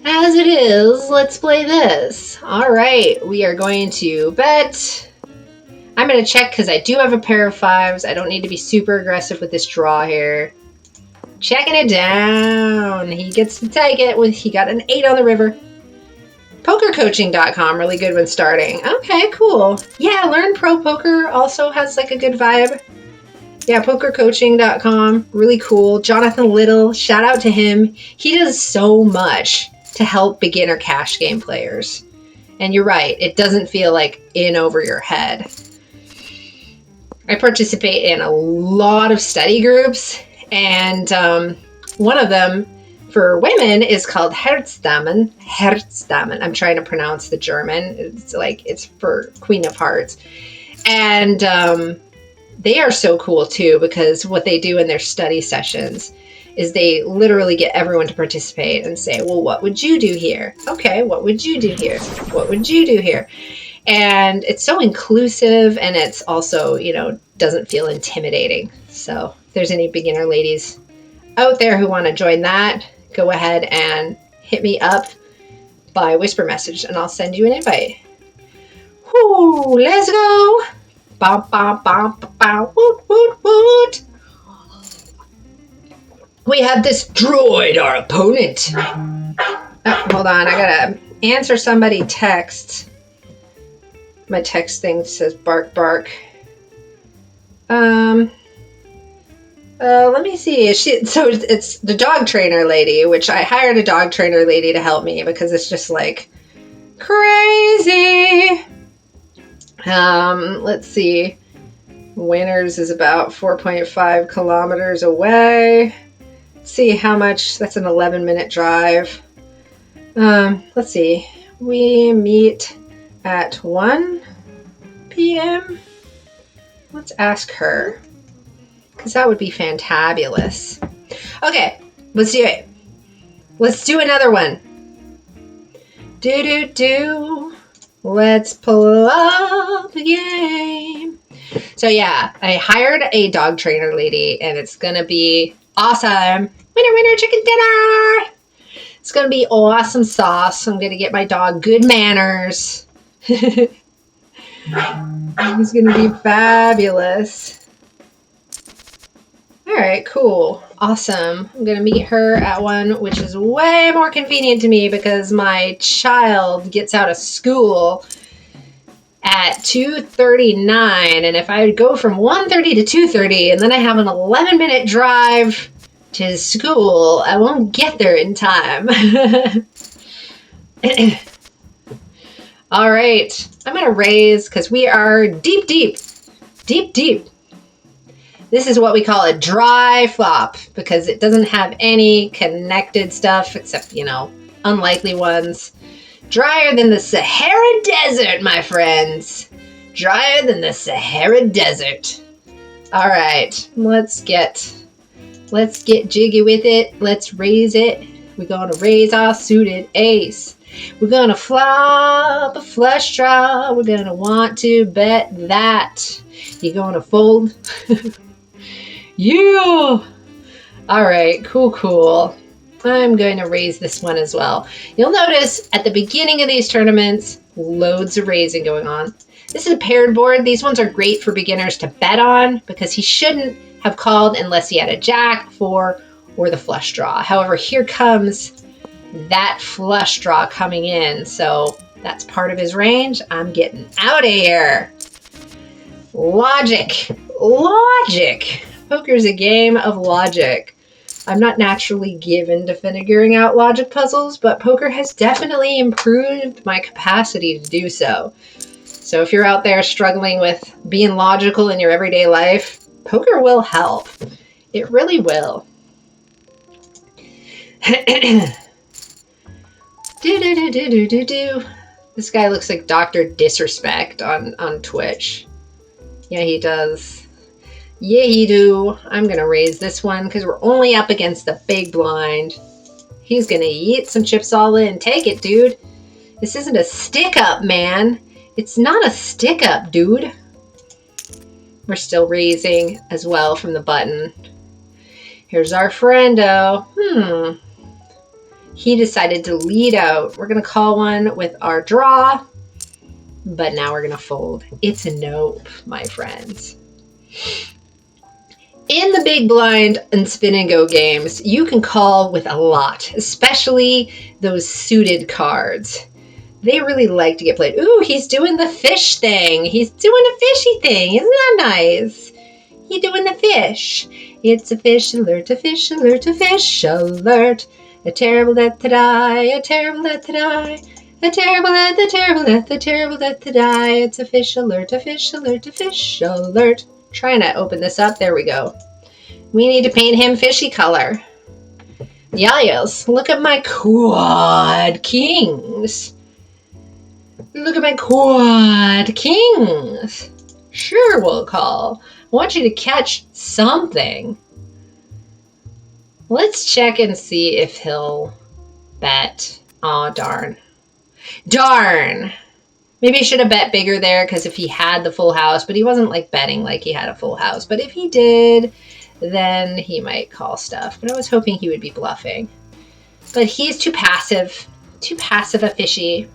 As it is, let's play this. All right, we are going to bet. I'm gonna check because I do have a pair of 5s. I don't need to be super aggressive with this draw here. Checking it down. He gets to take it. He got an 8 on the river. Pokercoaching.com, really good when starting. Okay, cool. Yeah, Learn Pro Poker also has like a good vibe. Yeah, pokercoaching.com, really cool. Jonathan Little, shout out to him. He does so much to help beginner cash game players. And you're right, it doesn't feel like in over your head. I participate in a lot of study groups, and one of them for women is called Herzdamen. I'm trying to pronounce the German. It's for Queen of Hearts. And they are so cool too, because what they do in their study sessions is they literally get everyone to participate and say, well, what would you do here? Okay, what would you do here? What would you do here? And it's so inclusive, and it's also, doesn't feel intimidating. So if there's any beginner ladies out there who want to join that, go ahead and hit me up by whisper message, and I'll send you an invite. Whoo, let's go. Bum, bum, bum, bum, woot, woot, woot. We have destroyed our opponent. Oh, hold on, I gotta answer somebody text. My text thing says bark, bark. Let me see. So it's the dog trainer lady, which I hired a dog trainer lady to help me because it's just like crazy. Let's see. Winners is about 4.5 kilometers away. Let's see how much. That's an 11-minute drive. Let's see. We meet at 1 p.m. Let's ask her, because that would be fantabulous. Okay, let's do it. Let's do another one. Let's pull up the game. So yeah, I hired a dog trainer lady, and it's gonna be awesome. Winner, winner, chicken dinner. It's gonna be awesome sauce. I'm gonna get my dog good manners. He's gonna be fabulous. All right, cool. Awesome. I'm going to meet her at 1, which is way more convenient to me because my child gets out of school at 2:39. And if I go from 1:30 to 2:30 and then I have an 11-minute drive to school, I won't get there in time. All right, I'm going to raise because we are deep, deep. This is what we call a dry flop because it doesn't have any connected stuff except, you know, unlikely ones. Drier than the Sahara Desert, my friends. Drier than the Sahara Desert. All right, let's get jiggy with it. Let's raise it. We're going to raise our suited ace. We're going to flop a flush draw. We're going to want to bet that. You're going to fold. Yeah. All right, cool. I'm going to raise this one as well. You'll notice at the beginning of these tournaments, loads of raising going on. This is a paired board. These ones are great for beginners to bet on because he shouldn't have called unless he had a jack, 4, or the flush draw. However, here comes that flush draw coming in. So that's part of his range. I'm getting out of here. Logic. Poker's a game of logic. I'm not naturally given to figuring out logic puzzles, but poker has definitely improved my capacity to do so. So if you're out there struggling with being logical in your everyday life, poker will help. It really will. This guy looks like Dr. Disrespect on Twitch. Yeah, he does. Yeah, he do. I'm going to raise this one because we're only up against the big blind. He's going to eat some chips all in. Take it, dude. This isn't a stick-up, man. It's not a stick-up, dude. We're still raising as well from the button. Here's our friendo. He decided to lead out. We're going to call one with our draw, but now we're going to fold. It's a nope, my friends. In the big blind and spin and go games, you can call with a lot, especially those suited cards. They really like to get played. Ooh, he's doing the fish thing. He's doing a fishy thing. Isn't that nice? He's doing the fish. It's a fish alert, a fish alert, a fish alert. A terrible death to die, a terrible death to die. A terrible death, a terrible death, a terrible death to die. It's a fish alert, a fish alert, a fish alert. Trying to open this up. There we go. We need to paint him fishy color. Yes. Look at my quad kings. Look at my quad kings. Sure, we'll call. I want you to catch something. Let's check and see if he'll bet. Aw, darn. Darn! Maybe I should have bet bigger there because if he had the full house, but he wasn't like betting like he had a full house. But if he did, then he might call stuff. But I was hoping he would be bluffing. But he's too passive a fishy.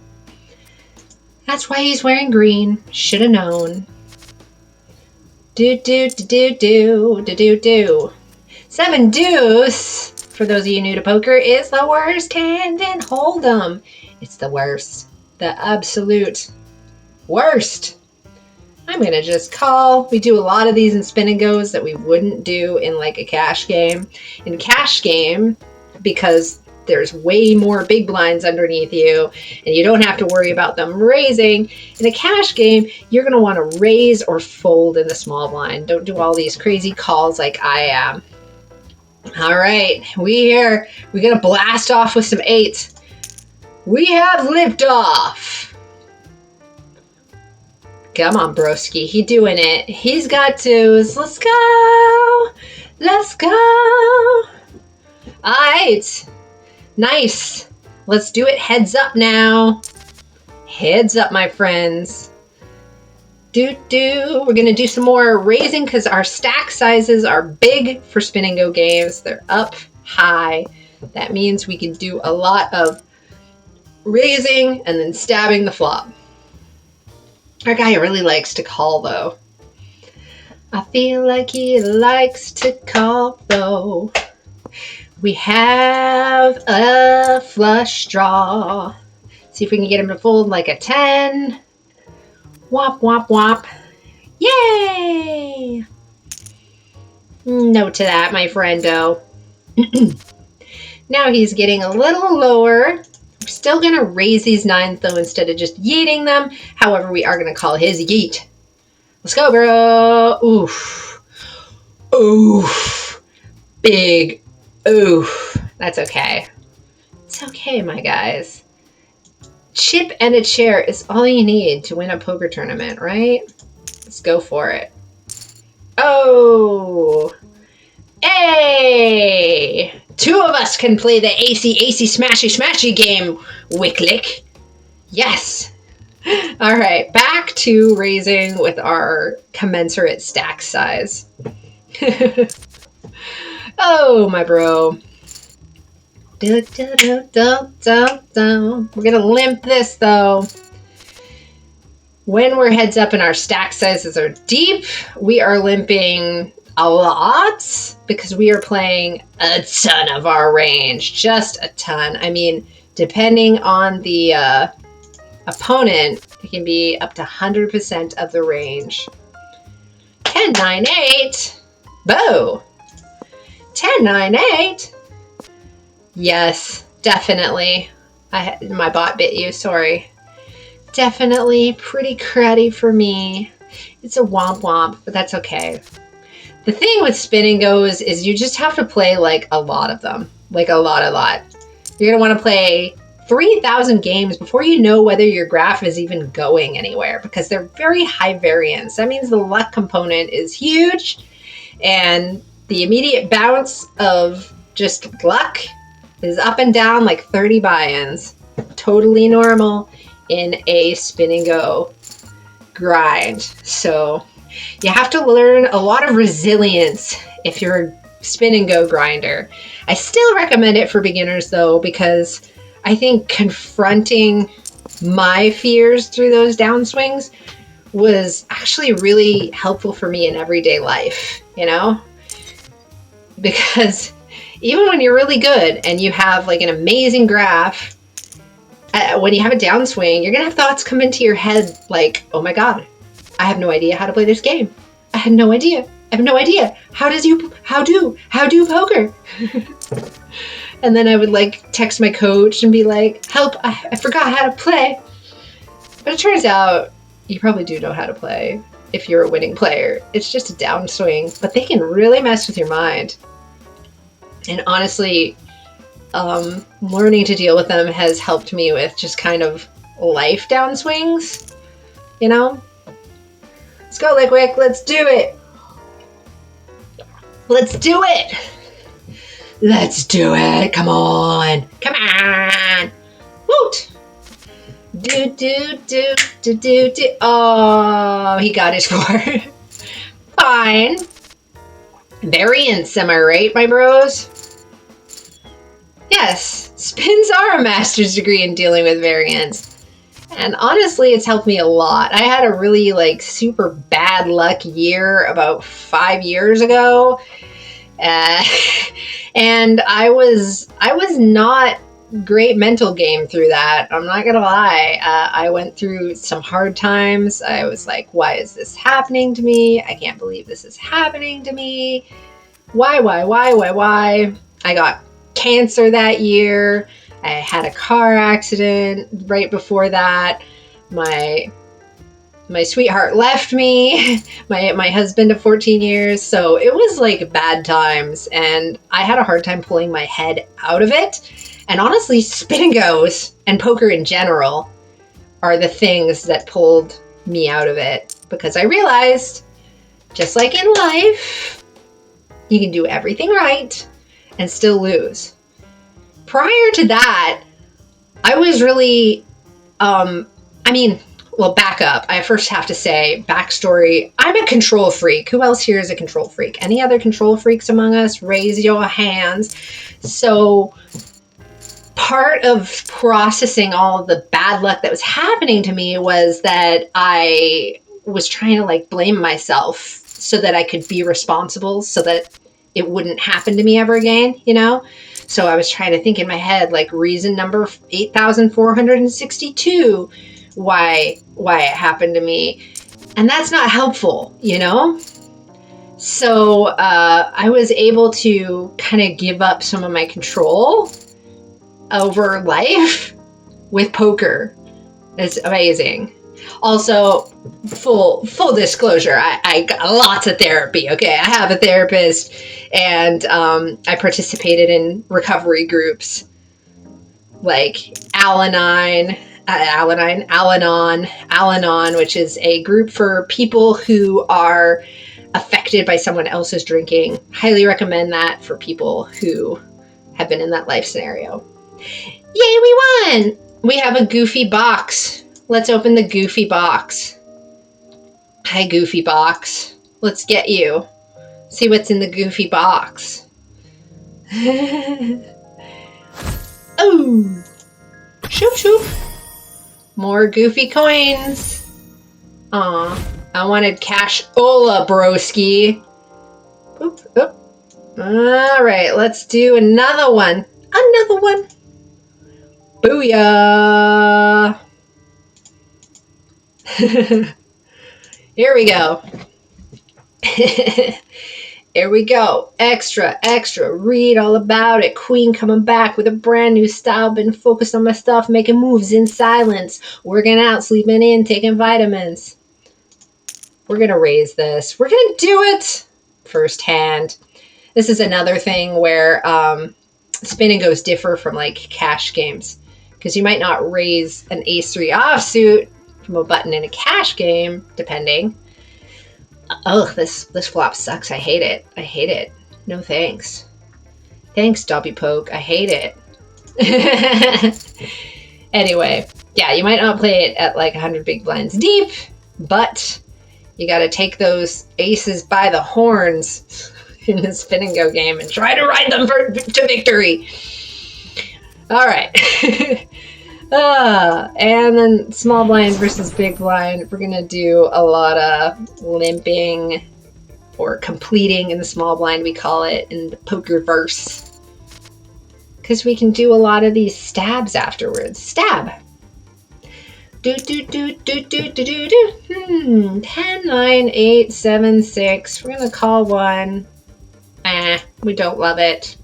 That's why he's wearing green. Should have known. Do. 7 deuce, for those of you new to poker, is the worst hand in Hold'em. It's the worst. The absolute worst. I'm going to just call. We do a lot of these in spin and goes that we wouldn't do in like a cash game. In a cash game, because there's way more big blinds underneath you and you don't have to worry about them raising. In a cash game, you're going to want to raise or fold in the small blind. Don't do all these crazy calls like I am. All right, we're going to blast off with some 8s. We have liftoff. Come on, broski. He's doing it. He's got 2s. Let's go. Let's go. All right. Nice. Let's do it. Heads up now. Heads up, my friends. We're going to do some more raising because our stack sizes are big for spin and go games. They're up high. That means we can do a lot of raising and then stabbing the flop. Our guy really likes to call, though. I feel like he likes to call, though. We have a flush draw. See if we can get him to fold like a 10. Womp, womp, womp. Yay! No to that, my friendo. Now he's getting a little lower. We're still going to raise these 9s, though, instead of just yeeting them. However, we are going to call his yeet. Let's go, bro. Oof. Oof. Big oof. That's okay. It's okay, my guys. Chip and a chair is all you need to win a poker tournament, right? Let's go for it. Oh. Hey! 2 of us can play the AC Smashy Smashy game, Wicklick. Yes. All right, back to raising with our commensurate stack size. Oh, my bro. We're gonna limp this, though. When we're heads up and our stack sizes are deep, we are limping a lot because we are playing a ton of our range. Just a ton. I mean, depending on the opponent, it can be up to 100% of the range. 10, 9, 8. Boo! 10, 9, 8. Yes, definitely. My bot bit you, sorry. Definitely pretty cruddy for me. It's a womp womp, but that's okay. The thing with spin and goes is you just have to play like a lot of them. Like a lot. You're going to want to play 3,000 games before you know whether your graph is even going anywhere because they're very high variance. That means the luck component is huge and the immediate bounce of just luck is up and down like 30 buy-ins. Totally normal in a spin and go grind. So you have to learn a lot of resilience if you're a spin and go grinder. I still recommend it for beginners though, because I think confronting my fears through those downswings was actually really helpful for me in everyday life, you know? Because even when you're really good and you have like an amazing graph, when you have a downswing, you're going to have thoughts come into your head like, oh my God, I have no idea how to play this game. I had no idea. I have no idea. How do poker? And then I would like text my coach and be like, help, I forgot how to play. But it turns out you probably do know how to play if you're a winning player. It's just a downswing, but they can really mess with your mind. And honestly, learning to deal with them has helped me with just kind of life downswings, you know? Let's go, Lickwick. Let's do it. Let's do it. Let's do it. Come on. Come on. Woot. Do. Oh, he got his 4. Fine. Variance, am I right, my bros? Yes, spins are a master's degree in dealing with variance. And honestly, it's helped me a lot. I had a really like super bad luck year about 5 years ago. And I was not great mental game through that. I'm not gonna lie. I went through some hard times. I was like, why is this happening to me? I can't believe this is happening to me. Why? I got cancer that year. I had a car accident right before that. My sweetheart left me, my husband of 14 years. So it was like bad times and I had a hard time pulling my head out of it. And honestly, spin and goes and poker in general are the things that pulled me out of it because I realized, just like in life, you can do everything right and still lose. Prior to that, I was really, well, back up. I first have to say, backstory, I'm a control freak. Who else here is a control freak? Any other control freaks among us? Raise your hands. So part of processing all of the bad luck that was happening to me was that I was trying to like blame myself so that I could be responsible so that it wouldn't happen to me ever again, you know? So I was trying to think in my head, like reason number 8,462, why it happened to me. And that's not helpful, you know? So I was able to kind of give up some of my control over life with poker. It's amazing. Also, full disclosure, I got lots of therapy, okay? I have a therapist, and I participated in recovery groups like Al-Anon, which is a group for people who are affected by someone else's drinking. Highly recommend that for people who have been in that life scenario. Yay, we won! We have a goofy box. Let's open the goofy box. Hi, goofy box. Let's get you. See what's in the goofy box. Oh! Shoop, shoop. More goofy coins. Aw, I wanted cash-ola, broski. Oop, oop. All right, let's do another one. Another one. Booyah. Here we go. Here we go. Extra, extra. Read all about it. Queen coming back with a brand new style. Been focused on my stuff, making moves in silence. Working out, sleeping in, taking vitamins. We're going to raise this. We're going to do it first hand. This is another thing where spin and goes differ from like cash games. Because you might not raise an ace-3 offsuit from a button in a cash game, depending. Ugh, this flop sucks. I hate it. I hate it. No thanks. Thanks, Dobby Poke. I hate it. Anyway, yeah, you might not play it at like 100 big blinds deep, but you got to take those aces by the horns in the spin and go game and try to ride them to victory. All right. And then small blind versus big blind. We're going to do a lot of limping or completing in the small blind, we call it, in the poker verse. Because we can do a lot of these stabs afterwards. Stab. Do, do, do, do, do, do, do, do. 10, 9, 8, 7, 6. We're going to call one. We don't love it.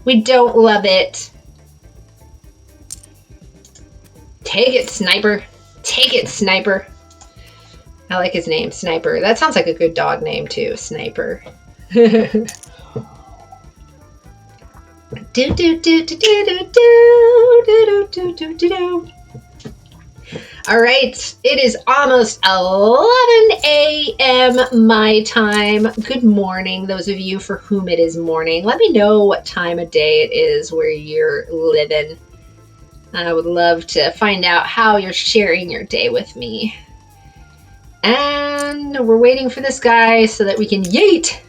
We don't love it. Take it, Sniper. Take it, Sniper. I like his name, Sniper. That sounds like a good dog name, too, Sniper. Do, do, do, do, do, do, do, do, do, do, do. All right, it is almost 11 a.m. my time. Good morning, those of you for whom it is morning. Let me know what time of day it is where you're living. I would love to find out how you're sharing your day with me. And we're waiting for this guy so that we can yeet.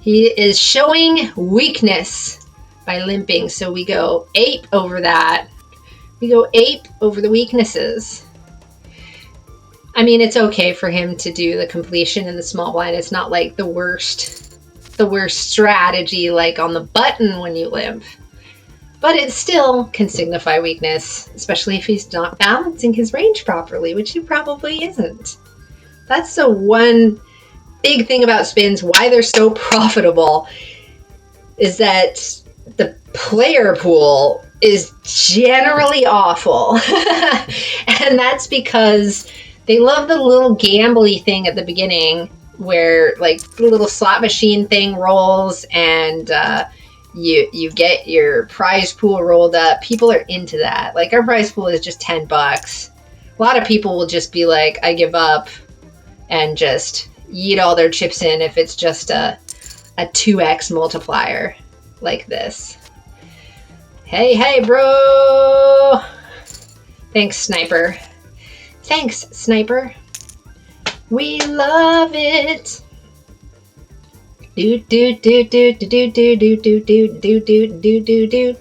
He is showing weakness by limping. So we go ape over that. We go ape over the weaknesses. I mean, it's okay for him to do the completion in the small blind. It's not like the worst strategy like on the button when you limp. But it still can signify weakness, especially if he's not balancing his range properly, which he probably isn't. That's the one big thing about spins, why they're so profitable, is that the player pool is generally awful. And that's because they love the little gambly thing at the beginning where like the little slot machine thing rolls and you get your prize pool rolled up. People are into that. Like our prize pool is just $10. A lot of people will just be like, I give up and just eat all their chips in if it's just a 2x multiplier like this. Hey, hey, bro. Thanks, Sniper. Thanks, Sniper. We love it. Do do do do do do do do do do do do do do.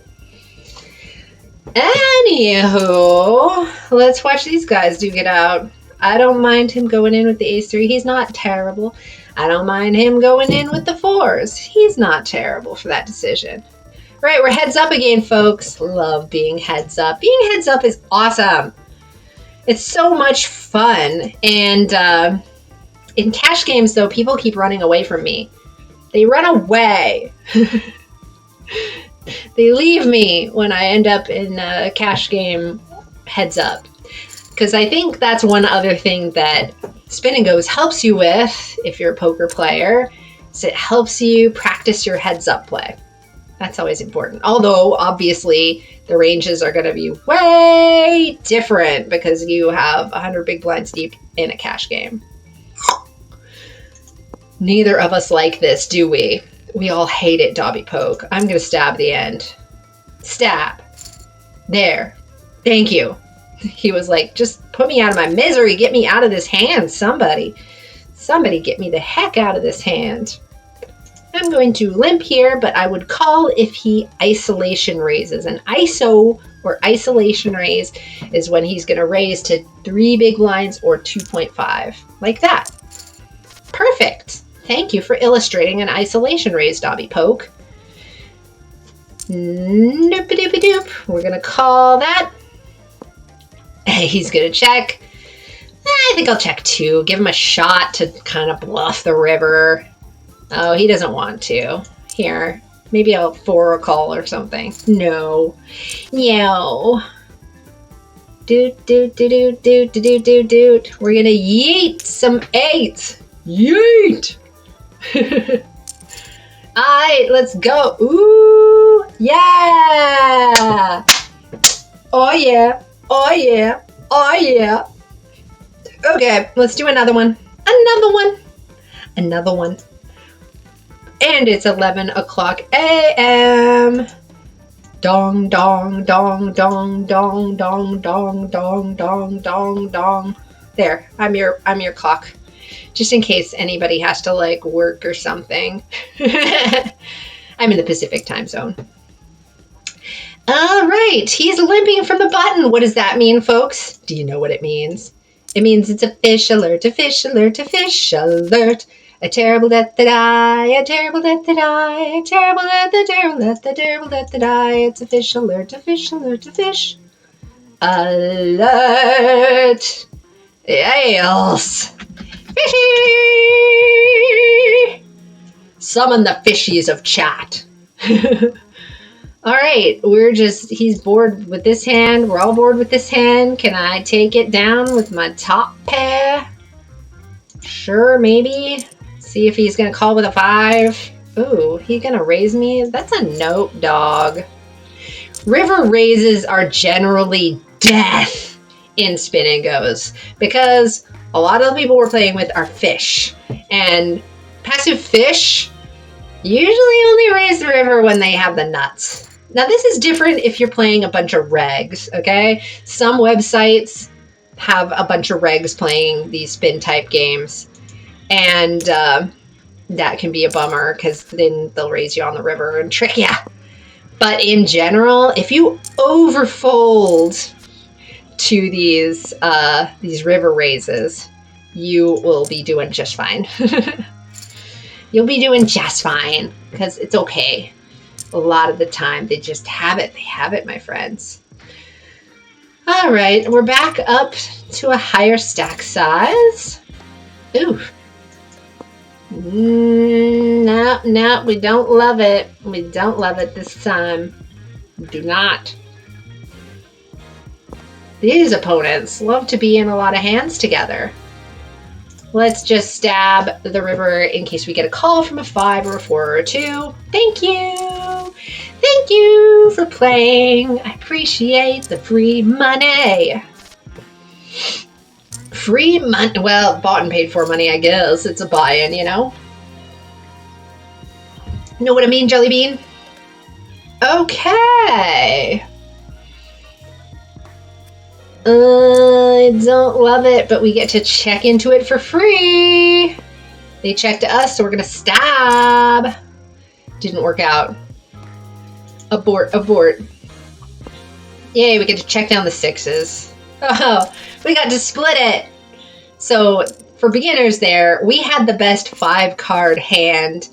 Anywho, let's watch these guys duke it out. I don't mind him going in with the ace-3. He's not terrible. I don't mind him going in with the 4s. He's not terrible for that decision. Right, we're heads up again, folks. Love being heads up. Being heads up is awesome. It's so much fun. And in cash games, though, people keep running away from me. They run away. They leave me when I end up in a cash game heads up. Because I think that's one other thing that Spin and Goes helps you with, if you're a poker player, is it helps you practice your heads up play. That's always important. Although, obviously, the ranges are going to be way different because you have 100 big blinds deep in a cash game. Neither of us like this, do we? We all hate it, Dobby Poke. I'm going to stab the end. Stab. There. Thank you. He was like, just put me out of my misery. Get me out of this hand, somebody. Somebody get me the heck out of this hand. I'm going to limp here, but I would call if he isolation raises. An ISO or isolation raise is when he's going to raise to 3 big blinds or 2.5. Like that. Perfect. Thank you for illustrating an isolation raise, Dobby Poke. Noop-a-doop-a-doop. We're going to call that. He's going to check. I think I'll check 2. Give him a shot to kind of bluff the river. Oh, he doesn't want to. Here, maybe I'll 4 a call or something. No. No. Doot, doot, doot, doot, doot, doot, doot, doot. We're gonna yeet some 8s. Yeet! Alright, let's go. Ooh, yeah! Oh yeah, oh yeah, oh yeah. Okay, let's do another one. Another one. Another one. And it's 11 o'clock a.m. Dong, dong, dong, dong, dong, dong, dong, dong, dong, dong, dong. There, I'm your clock. Just in case anybody has to like work or something. I'm in the Pacific time zone. All right, he's limping from the button. What does that mean, folks? Do you know what it means? It means it's a fish alert, a fish alert, a fish alert. A terrible death to die, a terrible death to die, a terrible death, a terrible death, a terrible death to die. It's a fish alert, a fish alert, a fish alert. Yes. Fishy! Summon the fishies of chat. All right, he's bored with this hand. We're all bored with this hand. Can I take it down with my top pair? Sure, maybe. See if he's going to call with a 5. Ooh, he's going to raise me? That's a nope, dog. River raises are generally death in Spin and Goes because a lot of the people we're playing with are fish. And passive fish usually only raise the river when they have the nuts. Now, this is different if you're playing a bunch of regs, okay? Some websites have a bunch of regs playing these spin-type games. And that can be a bummer because then they'll raise you on the river and trick you. But in general, if you overfold to these river raises, you will be doing just fine. You'll be doing just fine because it's okay. A lot of the time, they just have it. They have it, my friends. All right, we're back up to a higher stack size. Ooh. No, we don't love it. We don't love it this time. We do not. These opponents love to be in a lot of hands together. Let's just stab the river in case we get a call from a 5 or a 4 or a 2. Thank you. Thank you for playing. I appreciate the free money. Free money. Well, bought and paid for money, I guess. It's a buy-in, you know? Know what I mean, Jelly Bean? Okay. I don't love it, but we get to check into it for free. They checked us, so we're going to stab. Didn't work out. Abort, abort. Yay, we get to check down the 6s. Oh, we got to split it. So for beginners there, we had the best 5-card hand,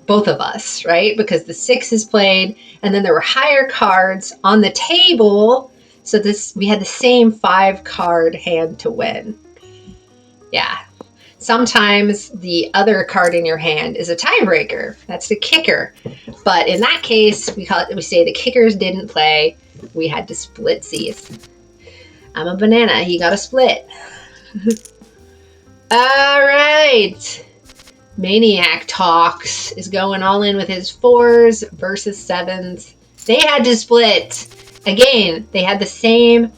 both of us, right? Because the 6 is played, and then there were higher cards on the table. So we had the same 5-card hand to win. Yeah. Sometimes the other card in your hand is a tiebreaker. That's the kicker. But in that case, we say the kickers didn't play. We had to split these. I'm a banana. He got a split. All right. Maniac Talks is going all in with his 4s versus 7s. They had to split. Again, they had the same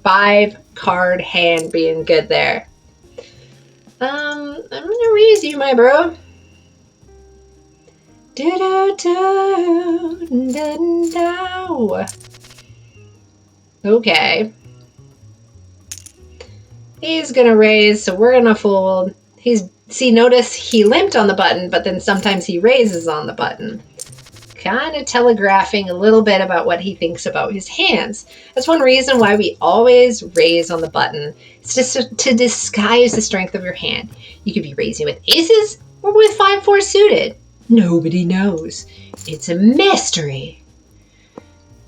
5-card hand being good there. I'm gonna raise you, my bro. Okay. He's gonna raise, so we're gonna fold. Notice he limped on the button, but then sometimes he raises on the button. Kind of telegraphing a little bit about what he thinks about his hands. That's one reason why we always raise on the button. It's just to disguise the strength of your hand. You could be raising with aces or with 5-4 suited. Nobody knows. It's a mystery.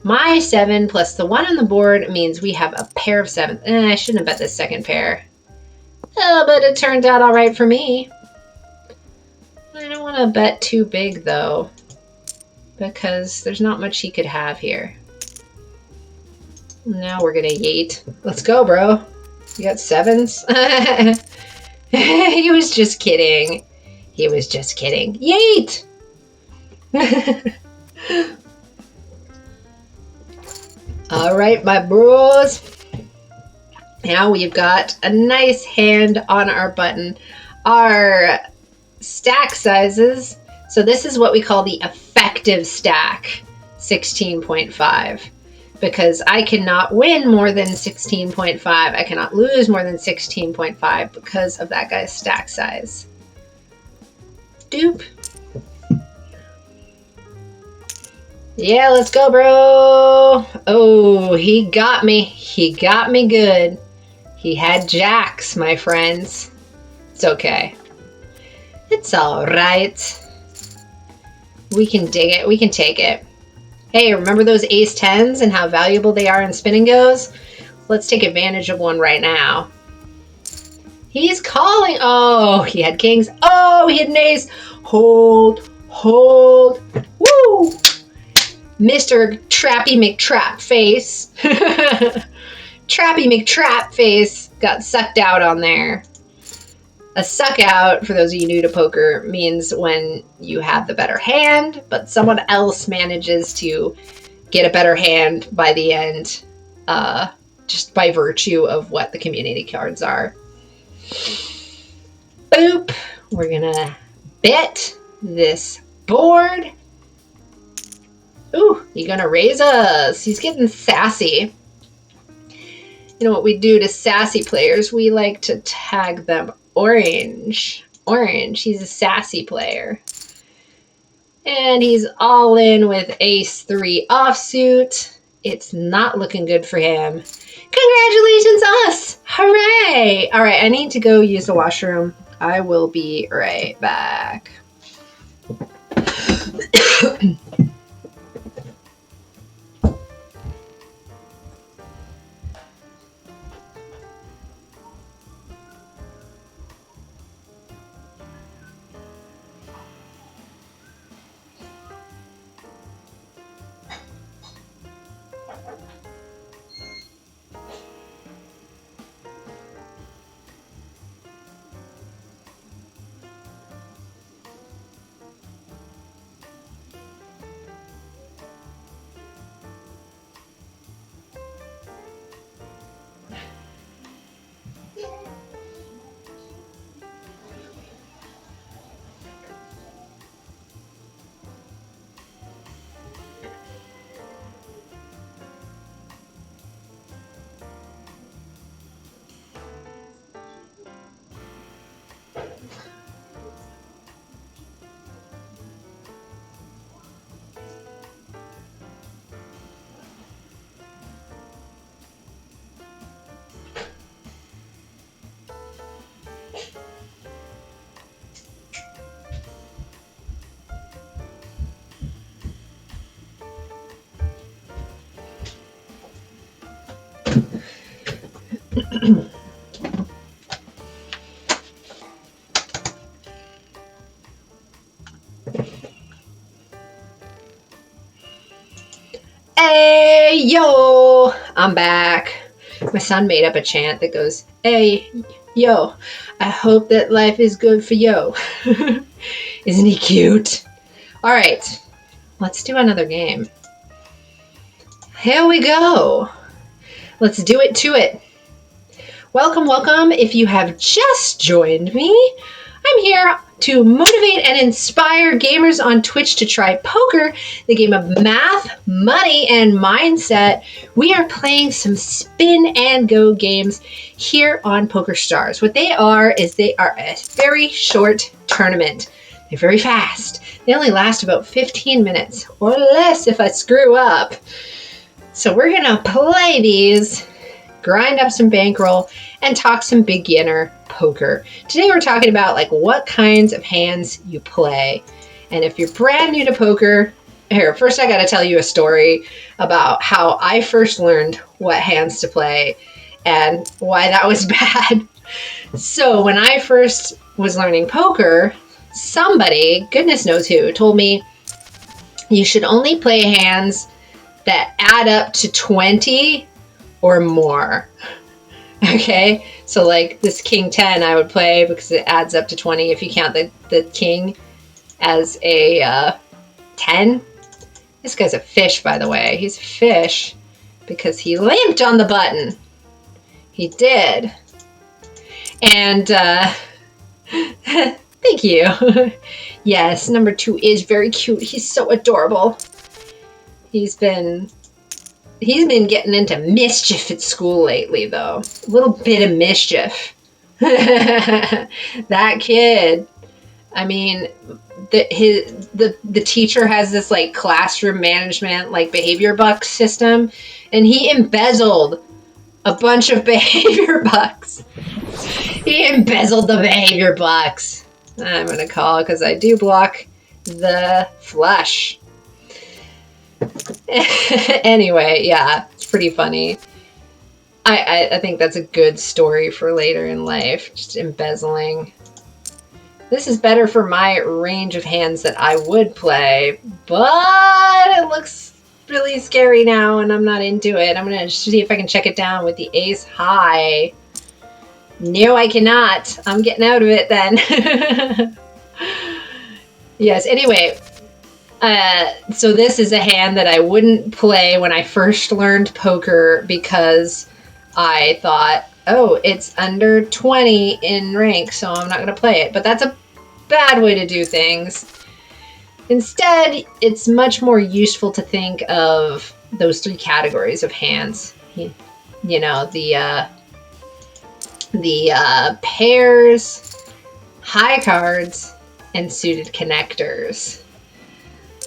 My 7 plus the 1 on the board means we have a pair of 7s. I shouldn't have bet this second pair. Oh, but it turned out all right for me. I don't want to bet too big, though, because there's not much he could have here. Now we're going to yeet. Let's go, bro. You got 7s? He was just kidding. He was just kidding. Yeet! All right, my bros. Now we've got a nice hand on our button. Our stack sizes. So this is what we call the effective stack, 16.5. Because I cannot win more than 16.5. I cannot lose more than 16.5 because of that guy's stack size. Doop. Yeah, let's go, bro. Oh, he got me. He got me good. He had jacks, my friends. It's okay. It's all right. We can dig it. We can take it. Hey, remember those ace 10s and how valuable they are in spin and goes? Let's take advantage of one right now. He's calling. Oh, he had kings. Oh, he had an ace. Hold, hold. Woo! Mr. Trappy McTrap Face. Trappy McTrap Face got sucked out on there. A suck out, for those of you new to poker, means when you have the better hand, but someone else manages to get a better hand by the end, just by virtue of what the community cards are. Boop. We're gonna bet this board. Ooh, you're gonna raise us. He's getting sassy. You know what we do to sassy players? We like to tag them orange. Orange. He's a sassy player. And he's all in with ace 3 offsuit. It's not looking good for him. Congratulations, us! Hooray! All right, I need to go use the washroom. I will be right back. Hey, yo, I'm back. My son made up a chant that goes, "Hey, yo, I hope that life is good for yo." Isn't he cute? All right, let's do another game. Here we go. Let's do it to it. Welcome, welcome. If you have just joined me, I'm here to motivate and inspire gamers on Twitch to try poker, the game of math, money, and mindset. We are playing some spin and go games here on Poker Stars. What they are is they are a very short tournament. They're very fast. They only last about 15 minutes or less if I screw up. So we're going to play these, grind up some bankroll, and talk some beginner poker. Today we're talking about like what kinds of hands you play. And if you're brand new to poker, here, first I got to tell you a story about how I first learned what hands to play and why that was bad. So when I first was learning poker, somebody, goodness knows who, told me you should only play hands that add up to 20 or more. Okay, so like this king 10 I would play because it adds up to 20 if you count the king as a 10. This guy's a fish, by the way. He's a fish because he limped on the button. He did. And thank you. Yes, number 2 is very cute. He's so adorable. He's been getting into mischief at school lately, though. A little bit of mischief. That kid. I mean, the teacher has this like classroom management like behavior bucks system, and he embezzled a bunch of behavior bucks. He embezzled the behavior bucks. I'm gonna call because I do block the flush. Anyway, yeah, it's pretty funny. I think that's a good story for later in life, just embezzling. This is better for my range of hands that I would play, but it looks really scary now and I'm not into it. I'm gonna see if I can check it down with the ace high. No, I cannot. I'm getting out of it then. Yes, anyway. So this is a hand that I wouldn't play when I first learned poker because I thought, oh, it's under 20 in rank, so I'm not going to play it. But that's a bad way to do things. Instead, it's much more useful to think of those 3 categories of hands. You know, the pairs, high cards, and suited connectors.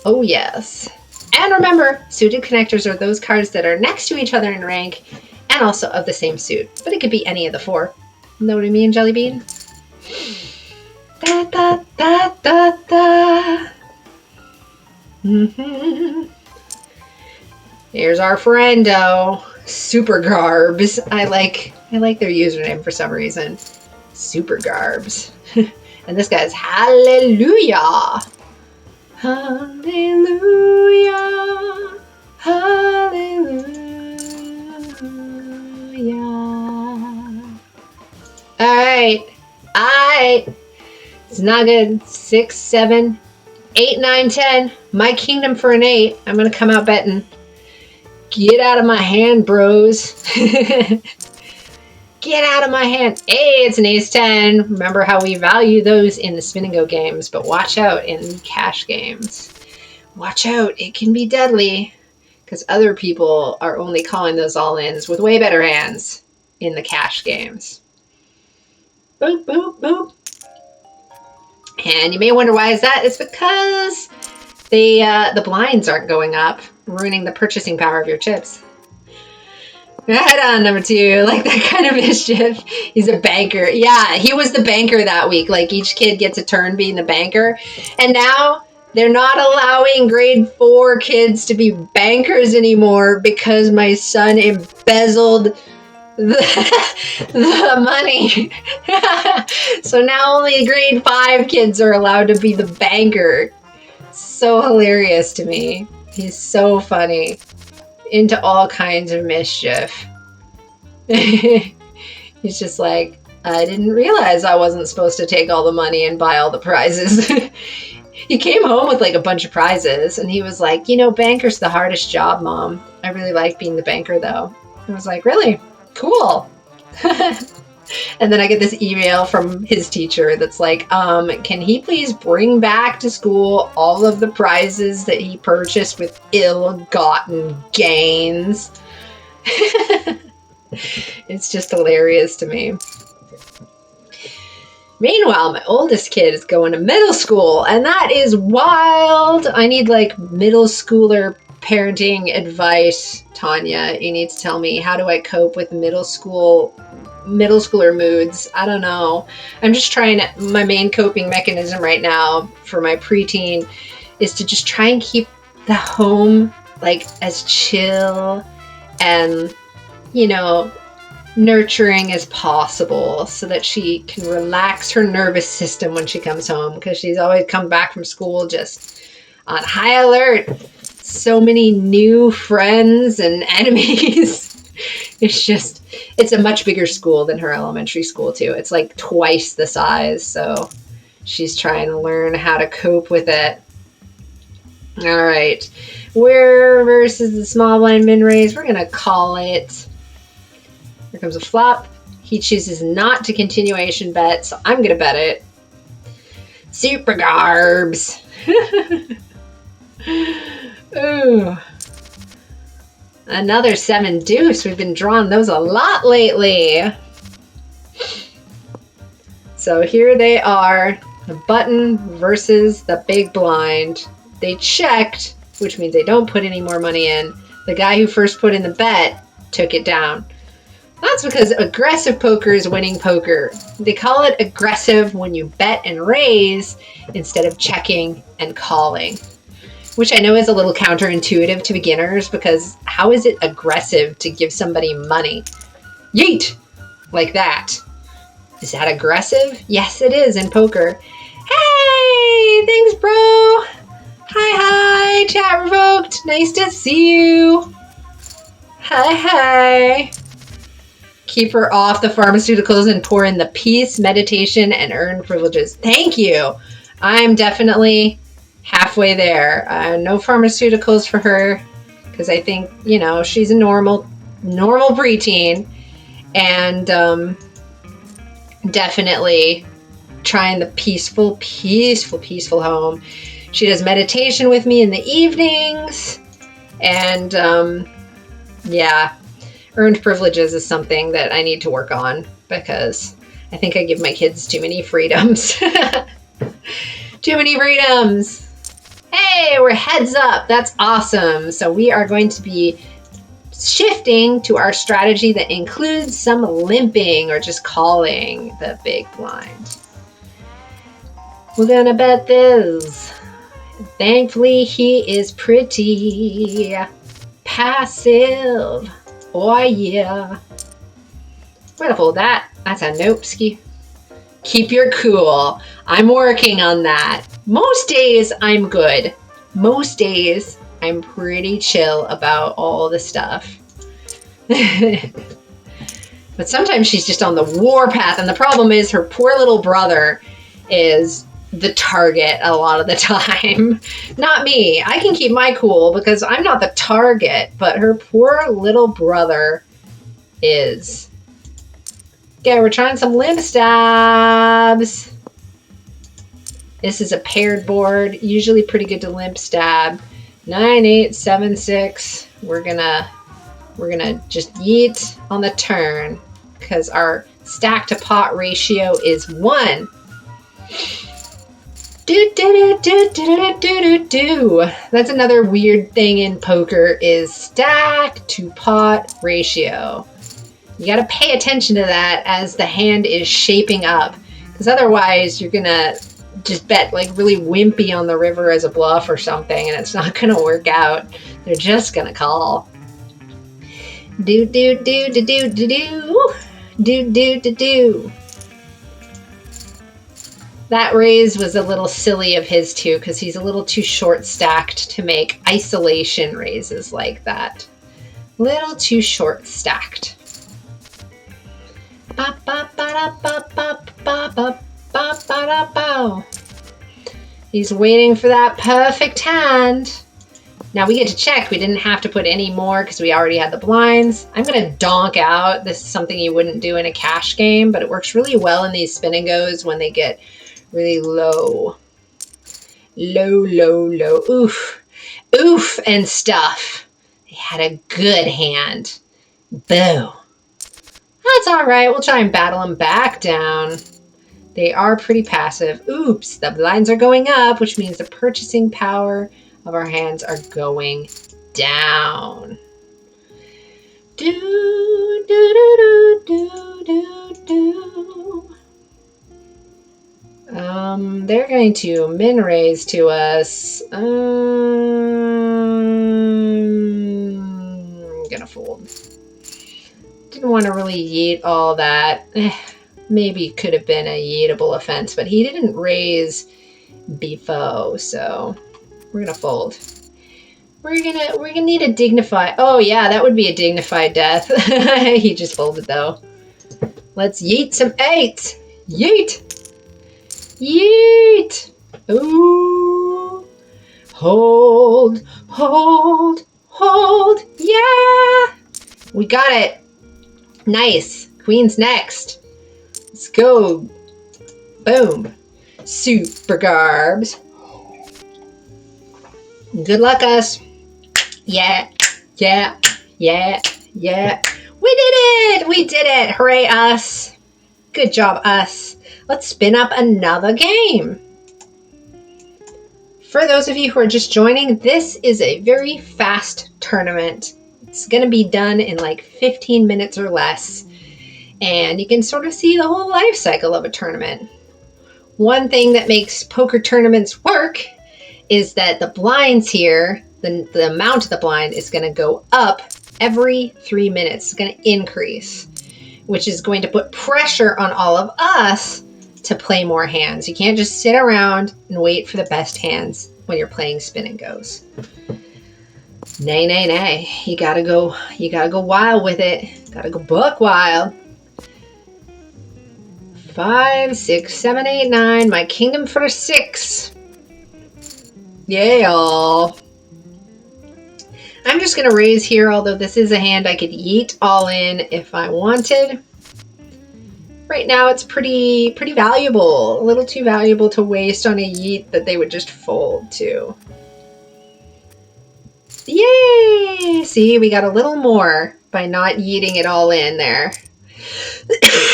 Oh, yes. And remember, suited connectors are those cards that are next to each other in rank and also of the same suit. But it could be any of the 4. Know what I mean, Jelly Bean? Da, da, da, da, da. Here's our friendo, Super Garbs. I like their username for some reason. Super Garbs. And this guy's Hallelujah. Hallelujah, hallelujah. All right. It's not good. 6, 7, 8, 9, 10. My kingdom for an 8. I'm going to come out betting. Get out of my hand, bros. Get out of my hand. Hey, it's an ace 10. Remember how we value those in the spin and go games, but watch out in the cash games. Watch out. It can be deadly because other people are only calling those all-ins with way better hands in the cash games. Boop, boop, boop. And you may wonder why is that? It's because the blinds aren't going up, ruining the purchasing power of your chips. Right on, number 2. Like that kind of mischief. He's a banker. Yeah, he was the banker that week. Like each kid gets a turn being the banker. And now they're not allowing grade 4 kids to be bankers anymore because my son embezzled the money. So now only grade 5 kids are allowed to be the banker. So hilarious to me. He's so funny. Into all kinds of mischief. He's just like, I didn't realize I wasn't supposed to take all the money and buy all the prizes. He came home with like a bunch of prizes and he was like, you know, banker's the hardest job, Mom. I really like being the banker though. I was like, really? Cool. And then I get this email from his teacher that's like, can he please bring back to school all of the prizes that he purchased with ill-gotten gains? It's just hilarious to me. Meanwhile, my oldest kid is going to middle school, and that is wild. I need like middle schooler parenting advice. Tanya, you need to tell me, how do I cope with middle schooler moods? I don't know. I'm just trying to, my main coping mechanism right now for my preteen is to just try and keep the home like as chill and, you know, nurturing as possible so that she can relax her nervous system when she comes home, because she's always come back from school just on high alert. So many new friends and enemies. It's a much bigger school than her elementary school too. It's like twice the size. So she's trying to learn how to cope with it. All right. Where versus the small blind min raise? We're going to call it. Here comes a flop. He chooses not to continuation bet, so I'm going to bet it. Super garbs. Ooh. Another 7 deuce. We've been drawing those a lot lately. So here they are. The button versus the big blind. They checked, which means they don't put any more money in. The guy who first put in the bet took it down. That's because aggressive poker is winning poker. They call it aggressive when you bet and raise instead of checking and calling, which I know is a little counterintuitive to beginners, because how is it aggressive to give somebody money? Yeet! Like that. Is that aggressive? Yes, it is in poker. Hey! Thanks, bro! Hi, chat revoked. Nice to see you. Hi. Keep her off the pharmaceuticals and pour in the peace, meditation, and earned privileges. Thank you. I'm definitely halfway there. No pharmaceuticals for her, because I think, you know, she's a normal preteen, and definitely trying the peaceful home. She does meditation with me in the evenings, and yeah, earned privileges is something that I need to work on, because I think I give my kids too many freedoms. Too many freedoms. Hey, we're heads up. That's awesome. So we are going to be shifting to our strategy that includes some limping, or just calling the big blind. We're gonna bet this. Thankfully, he is pretty passive. Oh yeah. We're gonna hold that. That's a nope-ski. Keep your cool. I'm working on that. Most days I'm good. Most days I'm pretty chill about all the stuff. But sometimes she's just on the warpath, and the problem is her poor little brother is the target a lot of the time. Not me. I can keep my cool because I'm not the target, but her poor little brother is. Okay, we're trying some limp stabs. This is a paired board, usually pretty good to limp stab. 9, 8, 7, 6. We're gonna just yeet on the turn because our stack to pot ratio is 1. That's another weird thing in poker, is stack to pot ratio. You got to pay attention to that as the hand is shaping up, because otherwise you're gonna just bet like really wimpy on the river as a bluff or something, and it's not gonna work out. They're just gonna call. Do. That raise was a little silly of his too, because he's a little too short stacked to make isolation raises like that. Little too short stacked. He's waiting for that perfect hand. Now we get to check. We didn't have to put any more because we already had the blinds. I'm going to donk out. This is something you wouldn't do in a cash game, but it works really well in these spin and goes when they get really low. Low. Oof. Oof and stuff. They had a good hand. Boo. That's all right. We'll try and battle them back down. They are pretty passive. Oops, the blinds are going up, which means the purchasing power of our hands are going down. They're going to min raise to us. I'm gonna fold. Didn't want to really yeet all that. Maybe could have been a yeetable offense, but he didn't raise before, so we're gonna fold. We're gonna need a dignified. Oh yeah, that would be a dignified death. He just folded though. Let's yeet some eights. Yeet. Yeet. Ooh. Hold. Yeah. We got it. Nice. Queen's next. Let's go. Boom. Super garbs. Good luck, us. Yeah. We did it. Hooray, us. Good job, us. Let's spin up another game. For those of you who are just joining, this is a very fast tournament. It's going to be done in like 15 minutes or less. And you can sort of see the whole life cycle of a tournament. One thing that makes poker tournaments work is that the blinds here, the amount of the blind is going to go up every 3 minutes. It's going to increase, which is going to put pressure on all of us to play more hands. You can't just sit around and wait for the best hands when you're playing spin and goes. Nay. You gotta go wild with it. Gotta go buck wild. 5, 6, 7, 8, 9. My kingdom for 6. Yeah. I'm just going to raise here, although this is a hand I could yeet all in if I wanted. Right now it's pretty valuable. A little too valuable to waste on a yeet that they would just fold to. Yay! See, we got a little more by not yeeting it all in there.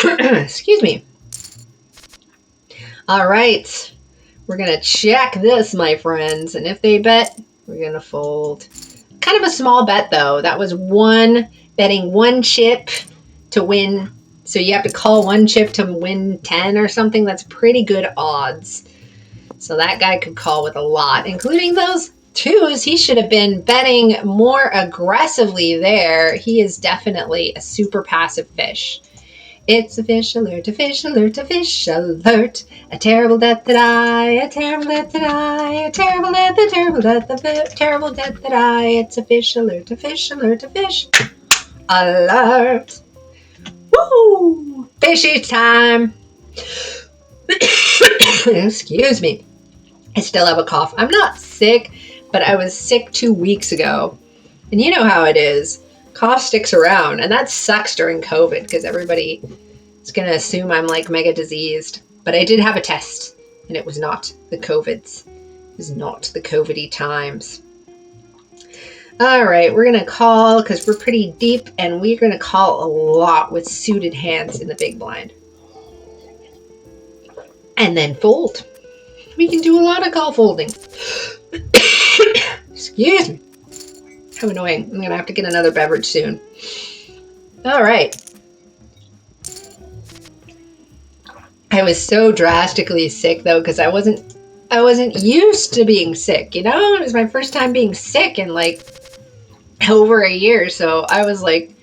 Excuse me. All right. We're going to check this, my friends. And if they bet, we're going to fold. Kind of a small bet, though. That was betting one chip to win. So you have to call one chip to win 10 or something. That's pretty good odds. So that guy could call with a lot, including those twos. He should have been betting more aggressively there. He is definitely a super passive fish. It's a fish alert, a fish alert, a fish alert. A terrible death that a terrible death that a terrible death, a terrible death, a terrible death that It's a fish alert, a fish alert, a fish alert. Woo! Fishy time. Excuse me. I still have a cough. I'm not sick, but I was sick 2 weeks ago. And you know how it is. Cough sticks around, and that sucks during COVID because everybody is going to assume I'm like mega diseased. But I did have a test, and it was not the COVIDs. It was not the COVID-y times. All right, we're going to call because we're pretty deep, and we're going to call a lot with suited hands in the big blind. And then fold. We can do a lot of call folding. Excuse me. How annoying. I'm going to have to get another beverage soon. All right. I was so drastically sick, though, because I wasn't used to being sick, you know? It was my first time being sick in, like, over a year, so I was, like,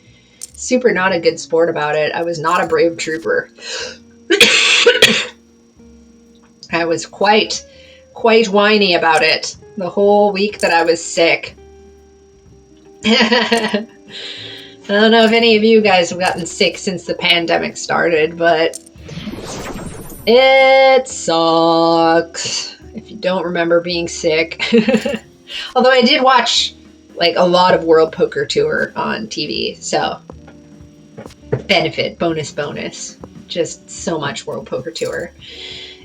super not a good sport about it. I was not a brave trooper. I was quite whiny about it the whole week that I was sick. I don't know if any of you guys have gotten sick since the pandemic started, but it sucks if you don't remember being sick. Although I did watch like a lot of World Poker Tour on TV, so benefit, bonus, just so much World Poker Tour.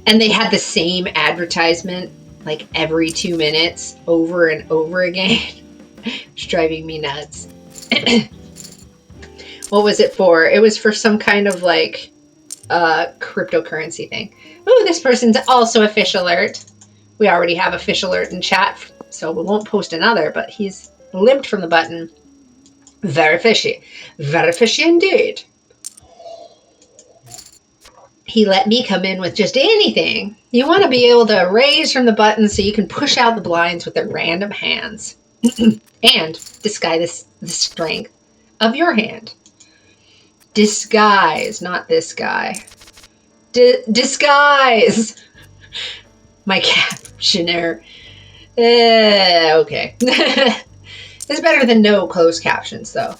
And they had the same advertisement like every 2 minutes over and over again. It's driving me nuts. What was it for? It was for some kind of like cryptocurrency thing. Oh, this person's also a fish alert. We already have a fish alert in chat, so we won't post another, but he's limped from the button. Very fishy. Very fishy indeed. He let me come in with just anything. You want to be able to raise from the button so you can push out the blinds with their random hands. And disguise the strength of your hand. Disguise, not this guy. Disguise! My captioner. Okay. It's better than no closed captions, though.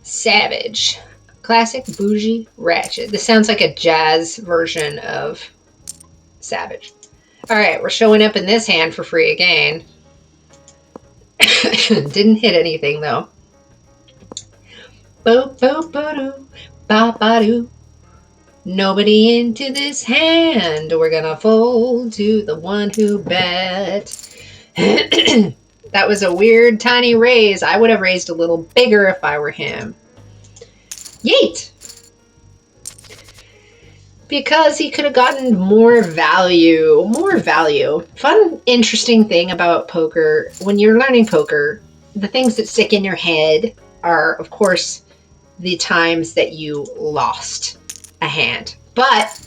Savage. Classic, bougie, ratchet. This sounds like a jazz version of Savage. Alright, we're showing up in this hand for free again. Didn't hit anything, though. Bo-bo-bo-doo, ba-ba-doo. Nobody into this hand. We're gonna fold to the one who bet. That was a weird tiny raise. I would have raised a little bigger if I were him. Yeet! Because he could have gotten more value. More value. Fun, interesting thing about poker, when you're learning poker, the things that stick in your head are, of course, the times that you lost a hand. But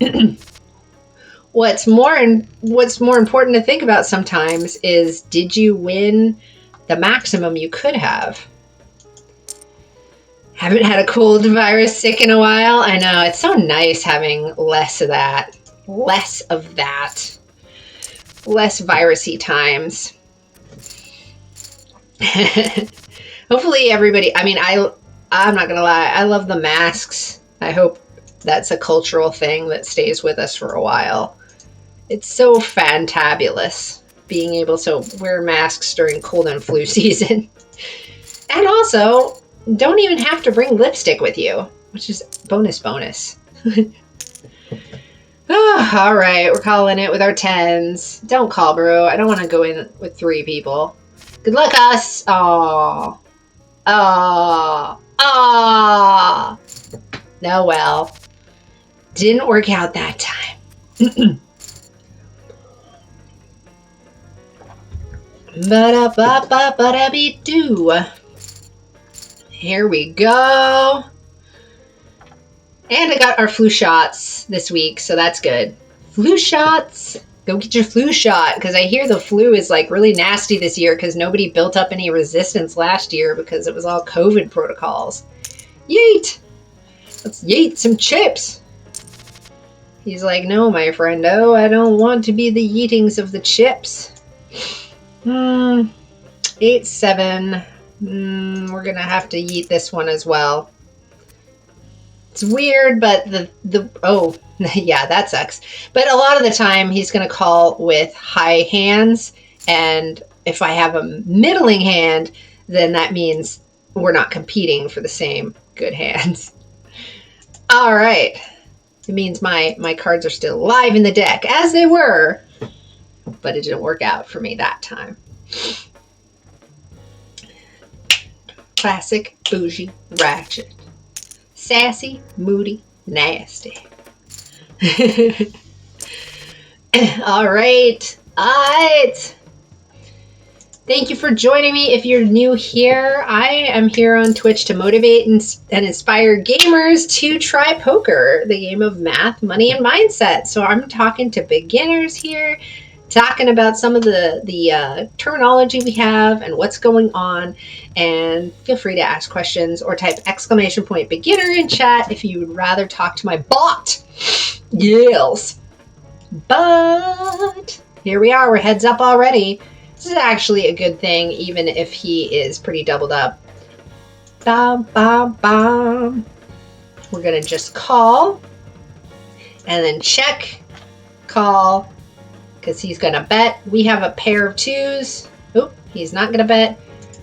what's more important to think about sometimes is, did you win the maximum you could have? Haven't had a cold virus sick in a while. I know, it's so nice having less of that. Less of that. Less virusy times. Hopefully everybody, I mean, I'm not gonna lie, I love the masks. I hope that's a cultural thing that stays with us for a while. It's so fantabulous being able to wear masks during cold and flu season. And also, don't even have to bring lipstick with you, which is bonus. Oh, all right, we're calling it with our 10s. Don't call, bro. I don't want to go in with 3 people. Good luck, us. Aww. Aww. Aww. No, well. Didn't work out that time. Ba-da-ba-ba-ba-da-be-doo. Here we go. And I got our flu shots this week, so that's good. Flu shots. Go get your flu shot, because I hear the flu is like really nasty this year because nobody built up any resistance last year because it was all COVID protocols. Yeet. Let's yeet some chips. He's like, no, my friendo, I don't want to be the yeetings of the chips. 8-7. We're gonna have to yeet this one as well. It's weird, but oh, yeah, that sucks. But a lot of the time he's gonna call with high hands, and if I have a middling hand, then that means we're not competing for the same good hands. All right. It means my cards are still alive in the deck, as they were, but it didn't work out for me that time. Classic, bougie, ratchet. Sassy, moody, nasty. All right. Thank you for joining me. If you're new here, I am here on Twitch to motivate and inspire gamers to try poker, the game of math, money, and mindset. So I'm talking to beginners here, talking about some of the terminology we have and what's going on. And feel free to ask questions or type !beginner in chat if you would rather talk to my bot. Yes. But here we are. We're heads up already. This is actually a good thing, even if he is pretty doubled up. Bam, bam, bam. We're going to just call and then check, call, because he's going to bet. We have a pair of twos. Oop, he's not going to bet.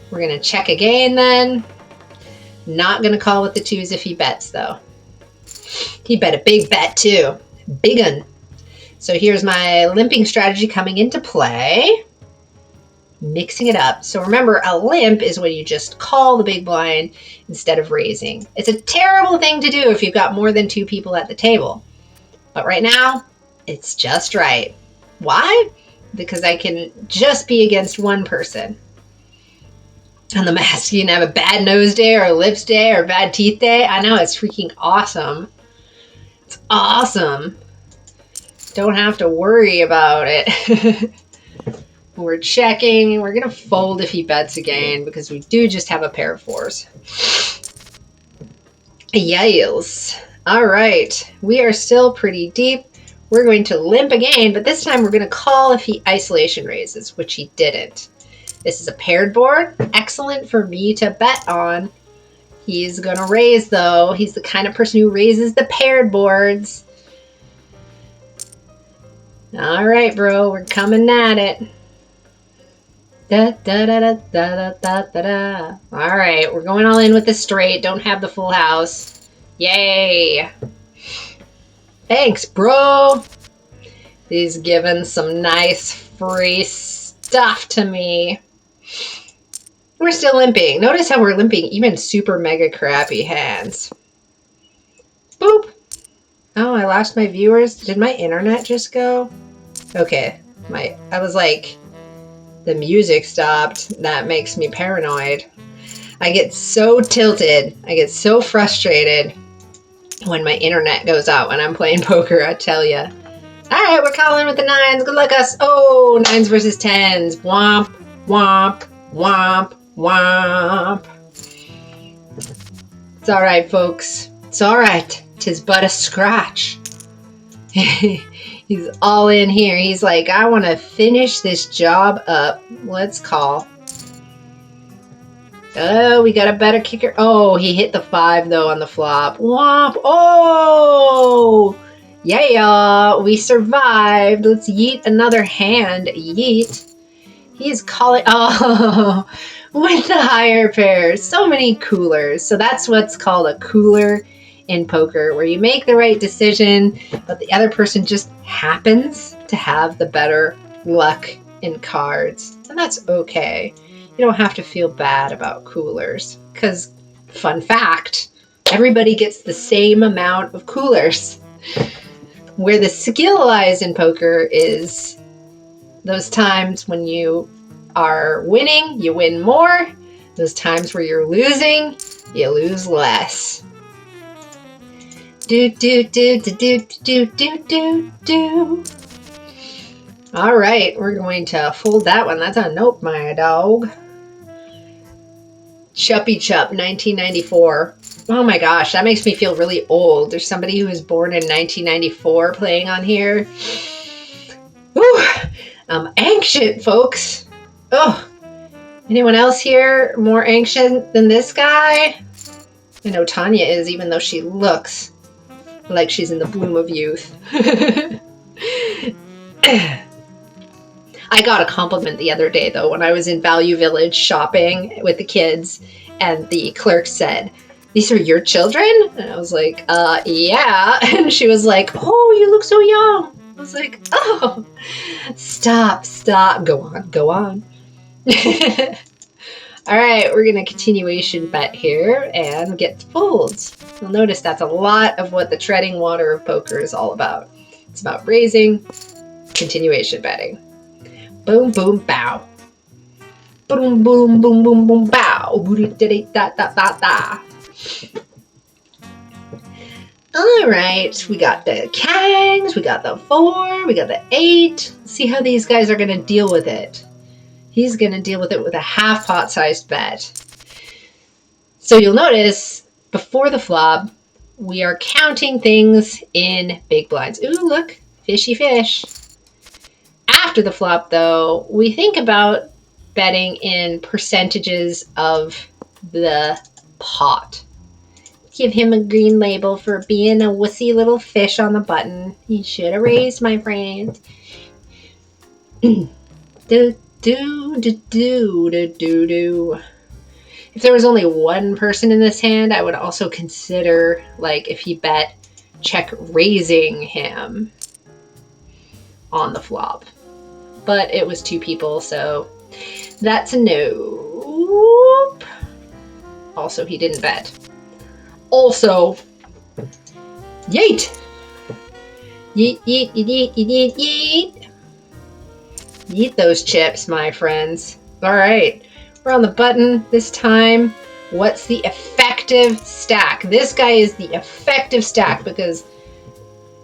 We're going to check again then. Not going to call with the twos if he bets, though. He bet a big bet, too. Big un. So here's my limping strategy coming into play. Mixing it up. So remember, a limp is when you just call the big blind instead of raising. It's a terrible thing to do if you've got more than two people at the table. But right now, it's just right. Why? Because I can just be against one person. On the mask, you can have a bad nose day or a lips day or a bad teeth day. I know, it's freaking awesome. It's awesome. Don't have to worry about it. We're checking. We're going to fold if he bets again because we do just have a pair of fours. Yales. All right. We are still pretty deep. We're going to limp again, but this time we're going to call if he isolation raises, which he didn't. This is a paired board. Excellent for me to bet on. He's going to raise, though. He's the kind of person who raises the paired boards. All right, bro. We're coming at it. Da, da, da, da, da, da, da, da. All right, we're going all in with the straight. Don't have the full house. Yay. Thanks, bro. He's giving some nice free stuff to me. We're still limping. Notice how we're limping even super mega crappy hands. Boop. Oh, I lost my viewers. Did my internet just go? Okay. I was like... The music stopped. That makes me paranoid. I get so tilted. I get so frustrated when my internet goes out when I'm playing poker, I tell you. All right, we're calling with the nines. Good luck, us. Oh, nines versus tens. Womp, womp, womp, womp. It's all right, folks. It's all right. 'Tis but a scratch. He's all in here. He's like, I want to finish this job up. Let's call. Oh, we got a better kicker. Oh, he hit the 5, though, on the flop. Womp. Oh! Yeah, we survived. Let's yeet another hand. Yeet. He's calling. Oh, with the higher pairs. So many coolers. So that's what's called a cooler in poker, where you make the right decision, but the other person just happens to have the better luck in cards. And that's okay. You don't have to feel bad about coolers, because, fun fact, everybody gets the same amount of coolers. Where the skill lies in poker is those times when you are winning, you win more. Those times where you're losing, you lose less. Do, do, do, do, do, do, do, do, do. All right, we're going to fold that one. That's a nope, my dog. Chuppy Chup, 1994. Oh my gosh, that makes me feel really old. There's somebody who was born in 1994 playing on here. Whew, I'm anxious, folks. Oh, anyone else here more anxious than this guy? I know Tanya is, even though she looks like she's in the bloom of youth. I got a compliment the other day, though, when I was in Value Village shopping with the kids, and the clerk said, "These are your children?" And I was like, yeah. And she was like, "Oh, you look so young." I was like, "Oh, stop. Go on. All right, we're going to continuation bet here and get folds. You'll notice that's a lot of what the treading water of poker is all about. It's about raising, continuation betting. Boom, boom, bow. Boom, boom, boom, boom, boom, bow. Da-da-da-da-da-da. All right, we got the kangs, we got the 4, we got the 8. Let's see how these guys are going to deal with it. He's going to deal with it with a half pot sized bet. So you'll notice before the flop, we are counting things in big blinds. Ooh, look, fishy fish. after the flop, though, we think about betting in percentages of the pot. Give him a green label for being a wussy little fish on the button. He should have raised, my friend. do, do, do, do, do, do, do. If there was only one person in this hand, I would also consider, like, if he bet, check raising him on the flop. But it was two people, so that's a no. Also, he didn't bet. Also, yeet! Yeet, yeet, yeet, yeet, yeet, yeet. Yeet those chips, my friends. All right, we're on the button this time. What's the effective stack? This guy is the effective stack because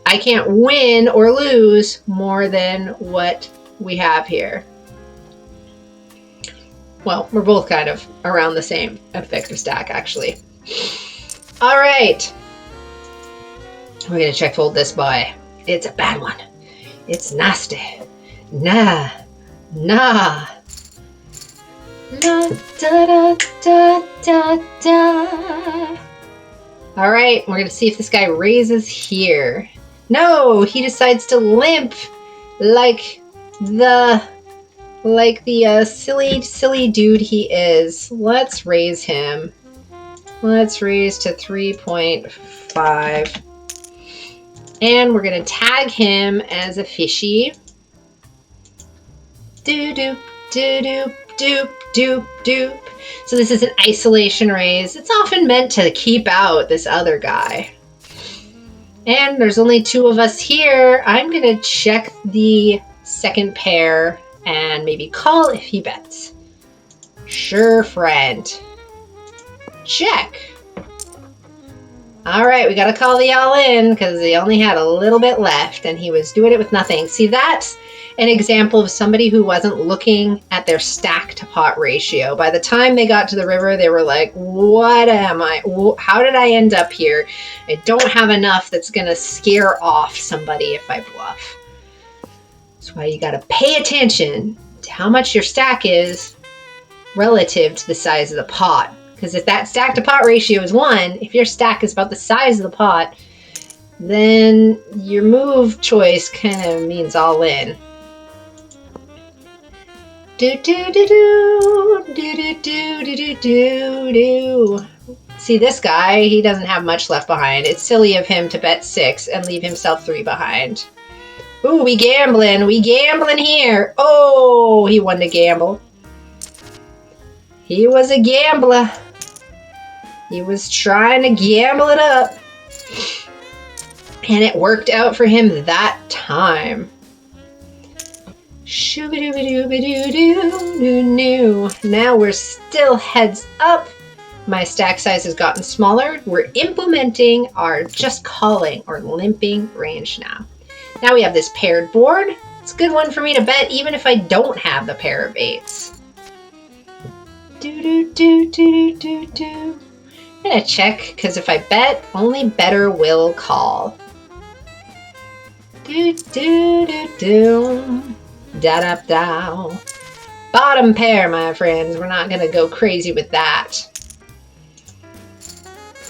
I can't win or lose more than what we have here. Well, we're both kind of around the same effective stack, actually. All right. We're going to check fold this boy. It's a bad one. It's nasty. Nah. Nah. La, da, da, da, da, da. All right. We're going to see if this guy raises here. No, he decides to limp like the silly dude he is. Let's raise him. Let's raise to 3.5. And we're going to tag him as a fishy. Doop, doop, doop, doop, doop. So this is an isolation raise. It's often meant to keep out this other guy. And there's only two of us here. I'm going to check the second pair and maybe call if he bets. Sure, friend. Check. All right, we got to call the all-in because he only had a little bit left and he was doing it with nothing. See, that's an example of somebody who wasn't looking at their stack to pot ratio. By the time they got to the river, they were like, what am I? How did I end up here? I don't have enough that's going to scare off somebody if I bluff. That's why you got to pay attention to how much your stack is relative to the size of the pot. Because if that stack to pot ratio is 1, if your stack is about the size of the pot, then your move choice kind of means all in. Do do do do do do do do do do. See, this guy, he doesn't have much left behind. It's silly of him to bet 6 and leave himself 3 behind. Ooh, we gambling here. Oh, he won the gamble. He was a gambler. He was trying to gamble it up. And it worked out for him that time. Shoo-ba-doo-ba-doo-ba-doo-doo-doo. Now we're still heads up. My stack size has gotten smaller. We're implementing our just calling or limping range now. Now we have this paired board. It's a good one for me to bet even if I don't have the pair of 8s. Do-do-do-do-do-do. I'm going to check because if I bet, only better will call. Do-do-do-do. Da-da-da. Bottom pair, my friends. We're not going to go crazy with that.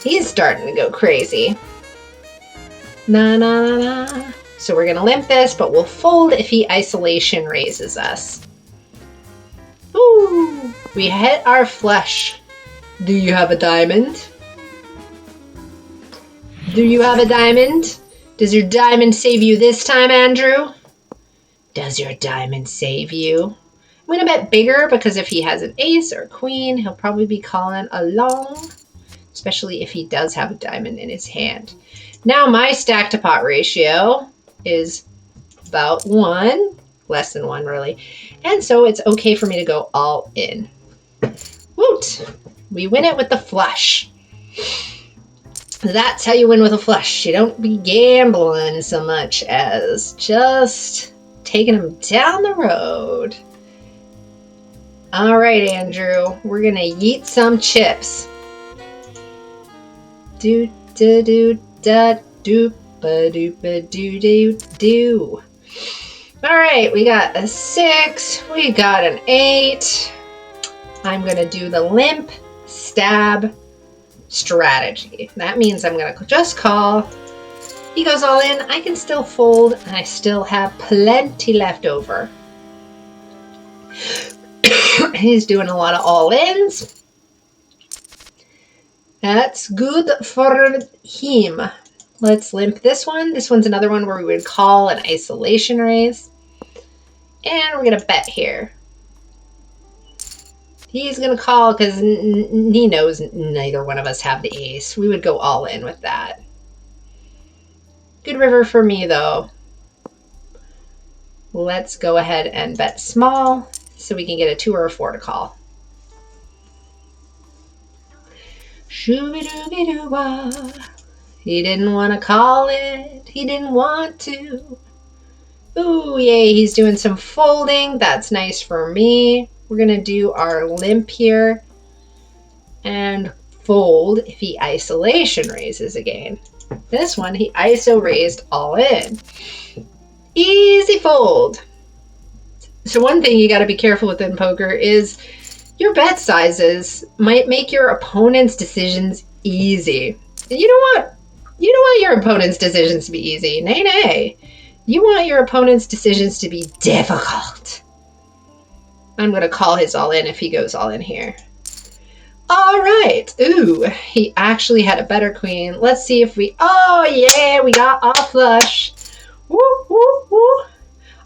He's starting to go crazy. Na-na-na-na. So we're going to limp this, but we'll fold if he isolation raises us. Ooh, we hit our flush. Do you have a diamond? Do you have a diamond? Does your diamond save you this time, Andrew? Does your diamond save you? I'm going to bet bigger because if he has an ace or a queen, he'll probably be calling along, especially if he does have a diamond in his hand. Now my stack to pot ratio is about 1, less than 1 really, and so it's okay for me to go all in. Woot! We win it with the flush. That's how you win with a flush. You don't be gambling so much as just taking them down the road. All right, Andrew, we're gonna yeet some chips. Do do do da do ba do ba do do do. All right, we got a 6, we got an 8. I'm going to do the limp stab strategy. That means I'm going to just call. He goes all in. I can still fold, and I still have plenty left over. He's doing a lot of all-ins. That's good for him. Let's limp this one. This one's another one where we would call an isolation raise. And we're going to bet here. He's going to call because he knows neither one of us have the ace. We would go all in with that. Good river for me, though. Let's go ahead and bet small so we can get a 2 or a 4 to call. Shoo-be-doo-be-doo-wah. He didn't want to call it. He didn't want to. Ooh, yay, he's doing some folding. That's nice for me. We're going to do our limp here and fold if he isolation raises again. This one, he ISO raised all in. Easy fold. So one thing you got to be careful with in poker is your bet sizes might make your opponent's decisions easy. And you don't want your opponent's decisions to be easy. Nay, nay. You want your opponent's decisions to be difficult. I'm going to call his all in if he goes all in here. All right. Ooh, he actually had a better queen. Let's see if we... Oh, yeah, we got off flush. Woo, woo, woo.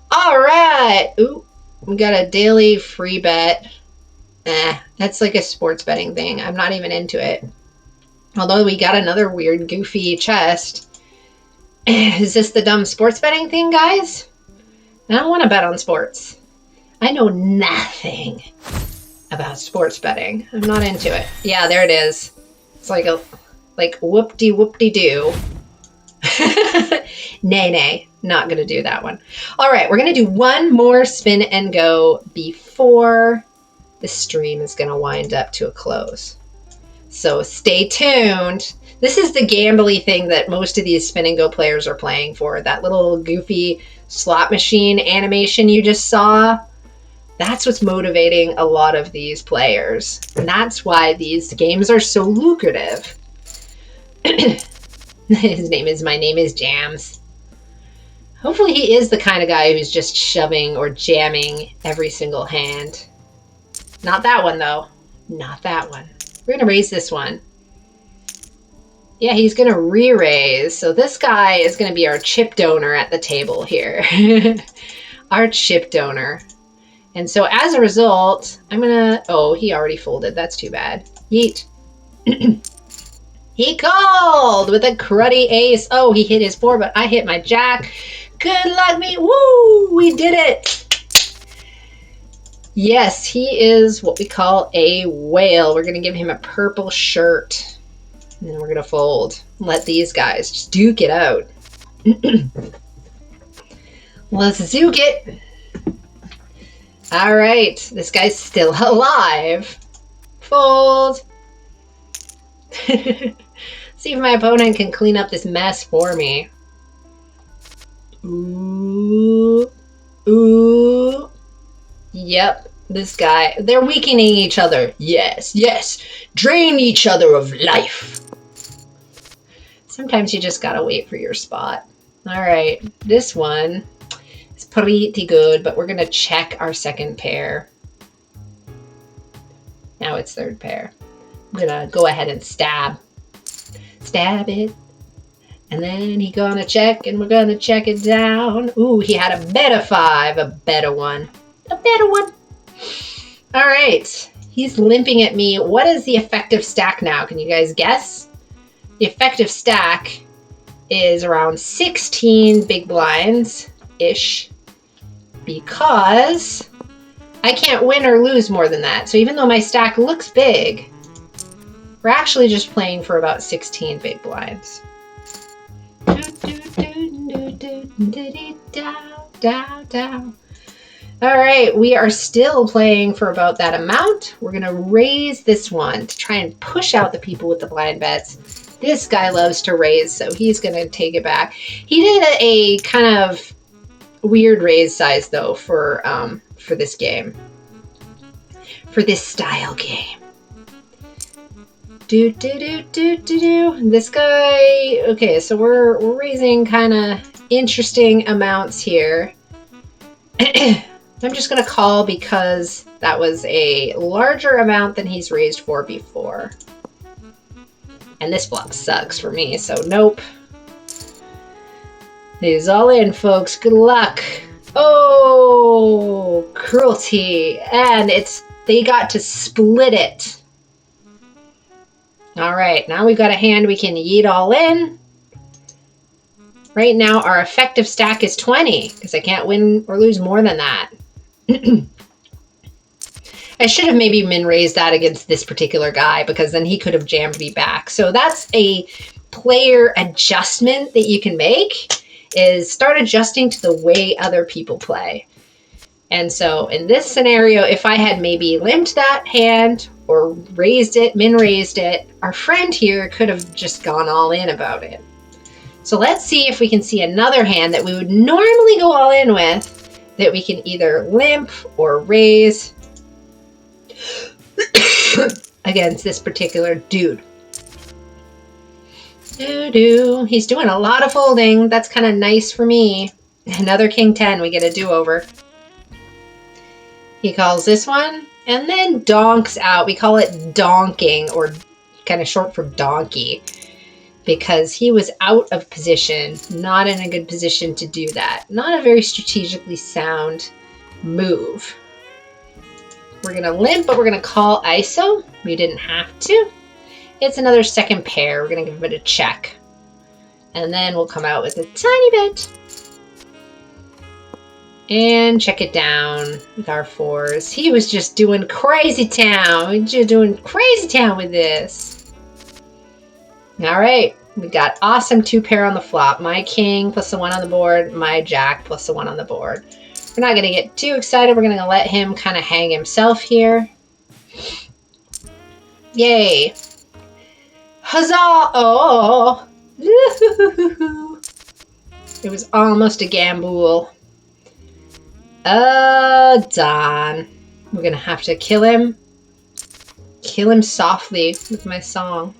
All right. Ooh, we got a daily free bet. That's like a sports betting thing. I'm not even into it. Although we got another weird, goofy chest. Is this the dumb sports betting thing, guys? I don't want to bet on sports. I know nothing about sports betting. I'm not into it. Yeah, there it is. It's like whoop-de-whoop-de-doo. Nay, nay. Not going to do that one. All right, we're going to do one more spin and go before the stream is going to wind up to a close. So stay tuned. This is the gambly thing that most of these spin and go players are playing for. That little goofy slot machine animation you just saw. That's what's motivating a lot of these players. And that's why these games are so lucrative. My name is Jams. Hopefully he is the kind of guy who's just shoving or jamming every single hand. Not that one, though. Not that one. We're going to raise this one. Yeah, he's going to re-raise. So this guy is going to be our chip donor at the table here. Our chip donor. And so as a result, I'm going to... Oh, he already folded. That's too bad. Yeet. He called with a cruddy ace. Oh, he hit his 4, but I hit my jack. Good luck, me. Woo! We did it. Yes, he is what we call a whale. We're going to give him a purple shirt. And then we're going to fold. Let these guys just duke it out. Let's zook it. All right. This guy's still alive. Fold. See if my opponent can clean up this mess for me. Ooh. Ooh. Yep. This guy. They're weakening each other. Yes. Yes. Drain each other of life. Sometimes you just gotta wait for your spot. All right. This one is pretty good, but we're gonna check our second pair. Now it's third pair. I'm gonna go ahead and stab. Stab it. And then he's gonna check, and we're gonna check it down. Ooh, he had a better 5, a better one. A better one. All right. He's limping at me. What is the effective stack now? Can you guys guess? The effective stack is around 16 big blinds-ish because I can't win or lose more than that. So even though my stack looks big, we're actually just playing for about 16 big blinds. All right, we are still playing for about that amount. We're going to raise this one to try and push out the people with the blind bets. This guy loves to raise, so he's going to take it back. He did a kind of weird raise size though for this game, for this style game. This guy, okay, so we're raising kind of interesting amounts here. I'm just gonna call because that was a larger amount than he's raised for before. And this block sucks for me, so nope. He's all in, folks. Good luck. Oh, cruelty. And they got to split it. All right, now we've got a hand we can yeet all in. Right now, our effective stack is 20, because I can't win or lose more than that. I should have maybe min-raised that against this particular guy, because then he could have jammed me back. So that's a player adjustment that you can make, is start adjusting to the way other people play. And so in this scenario, if I had maybe limped that hand or raised it, min-raised it, our friend here could have just gone all in about it. So let's see if we can see another hand that we would normally go all in with that we can either limp or raise against this particular dude. He's doing a lot of folding. That's kind of nice for me. Another king 10. We get a do-over. He calls this one and then donks out. We call it donking, or kind of short for donkey, because he was out of position, not in a good position to do that. Not a very strategically sound move. We're going to limp, but we're going to call ISO. We didn't have to. It's another second pair. We're going to give it a check. And then we'll come out with a tiny bit. And check it down with our fours. He was just doing crazy town. Just doing crazy town with this. All right. We got awesome 2-pair on the flop. My king plus the 1 on the board. My jack plus the 1 on the board. We're not going to get too excited. We're going to let him kind of hang himself here. Yay. Huzzah! Oh! It was almost a gamble. Don. We're going to have to kill him. Kill him softly with my song.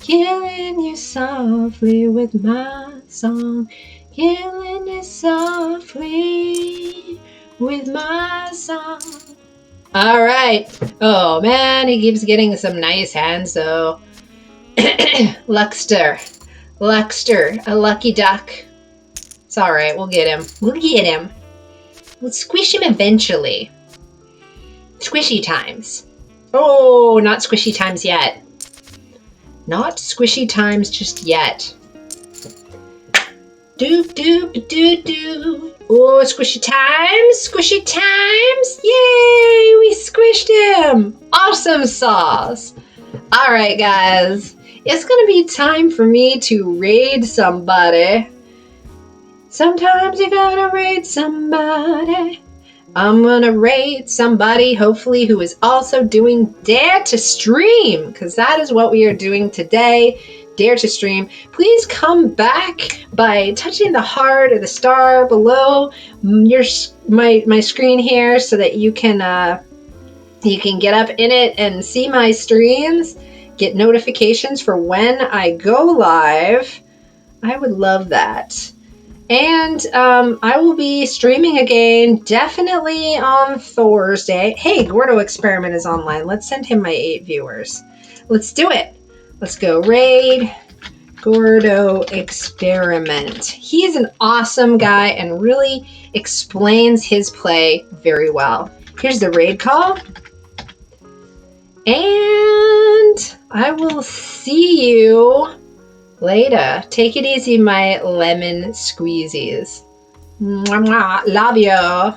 Killing you softly with my song. Killing you softly with my song. All right. Oh, man, he keeps getting some nice hands, though. Luckster, a lucky duck. It's all right. We'll get him. We'll squish him eventually. Squishy times. Oh, not squishy times yet. Not squishy times just yet. Doop, doop, doop, doop. Oh, squishy times. Yay, we squished him. Awesome sauce. All right, guys. It's going to be time for me to raid somebody. Sometimes you gotta raid somebody. I'm gonna raid somebody, hopefully, who is also doing Dare to Stream, because that is what we are doing today. Dare to Stream. Please come back by touching the heart or the star below my screen here, so that you can get up in it and see my streams, get notifications for when I go live. I would love that. And I will be streaming again, definitely on Thursday. Hey, Gordo Experiment is online. Let's send him my 8 viewers. Let's do it. Let's go raid Gordo Experiment. He is an awesome guy and really explains his play very well. Here's the raid call. And I will see you later. Take it easy, my lemon squeezies. Mwah, mwah. Love you.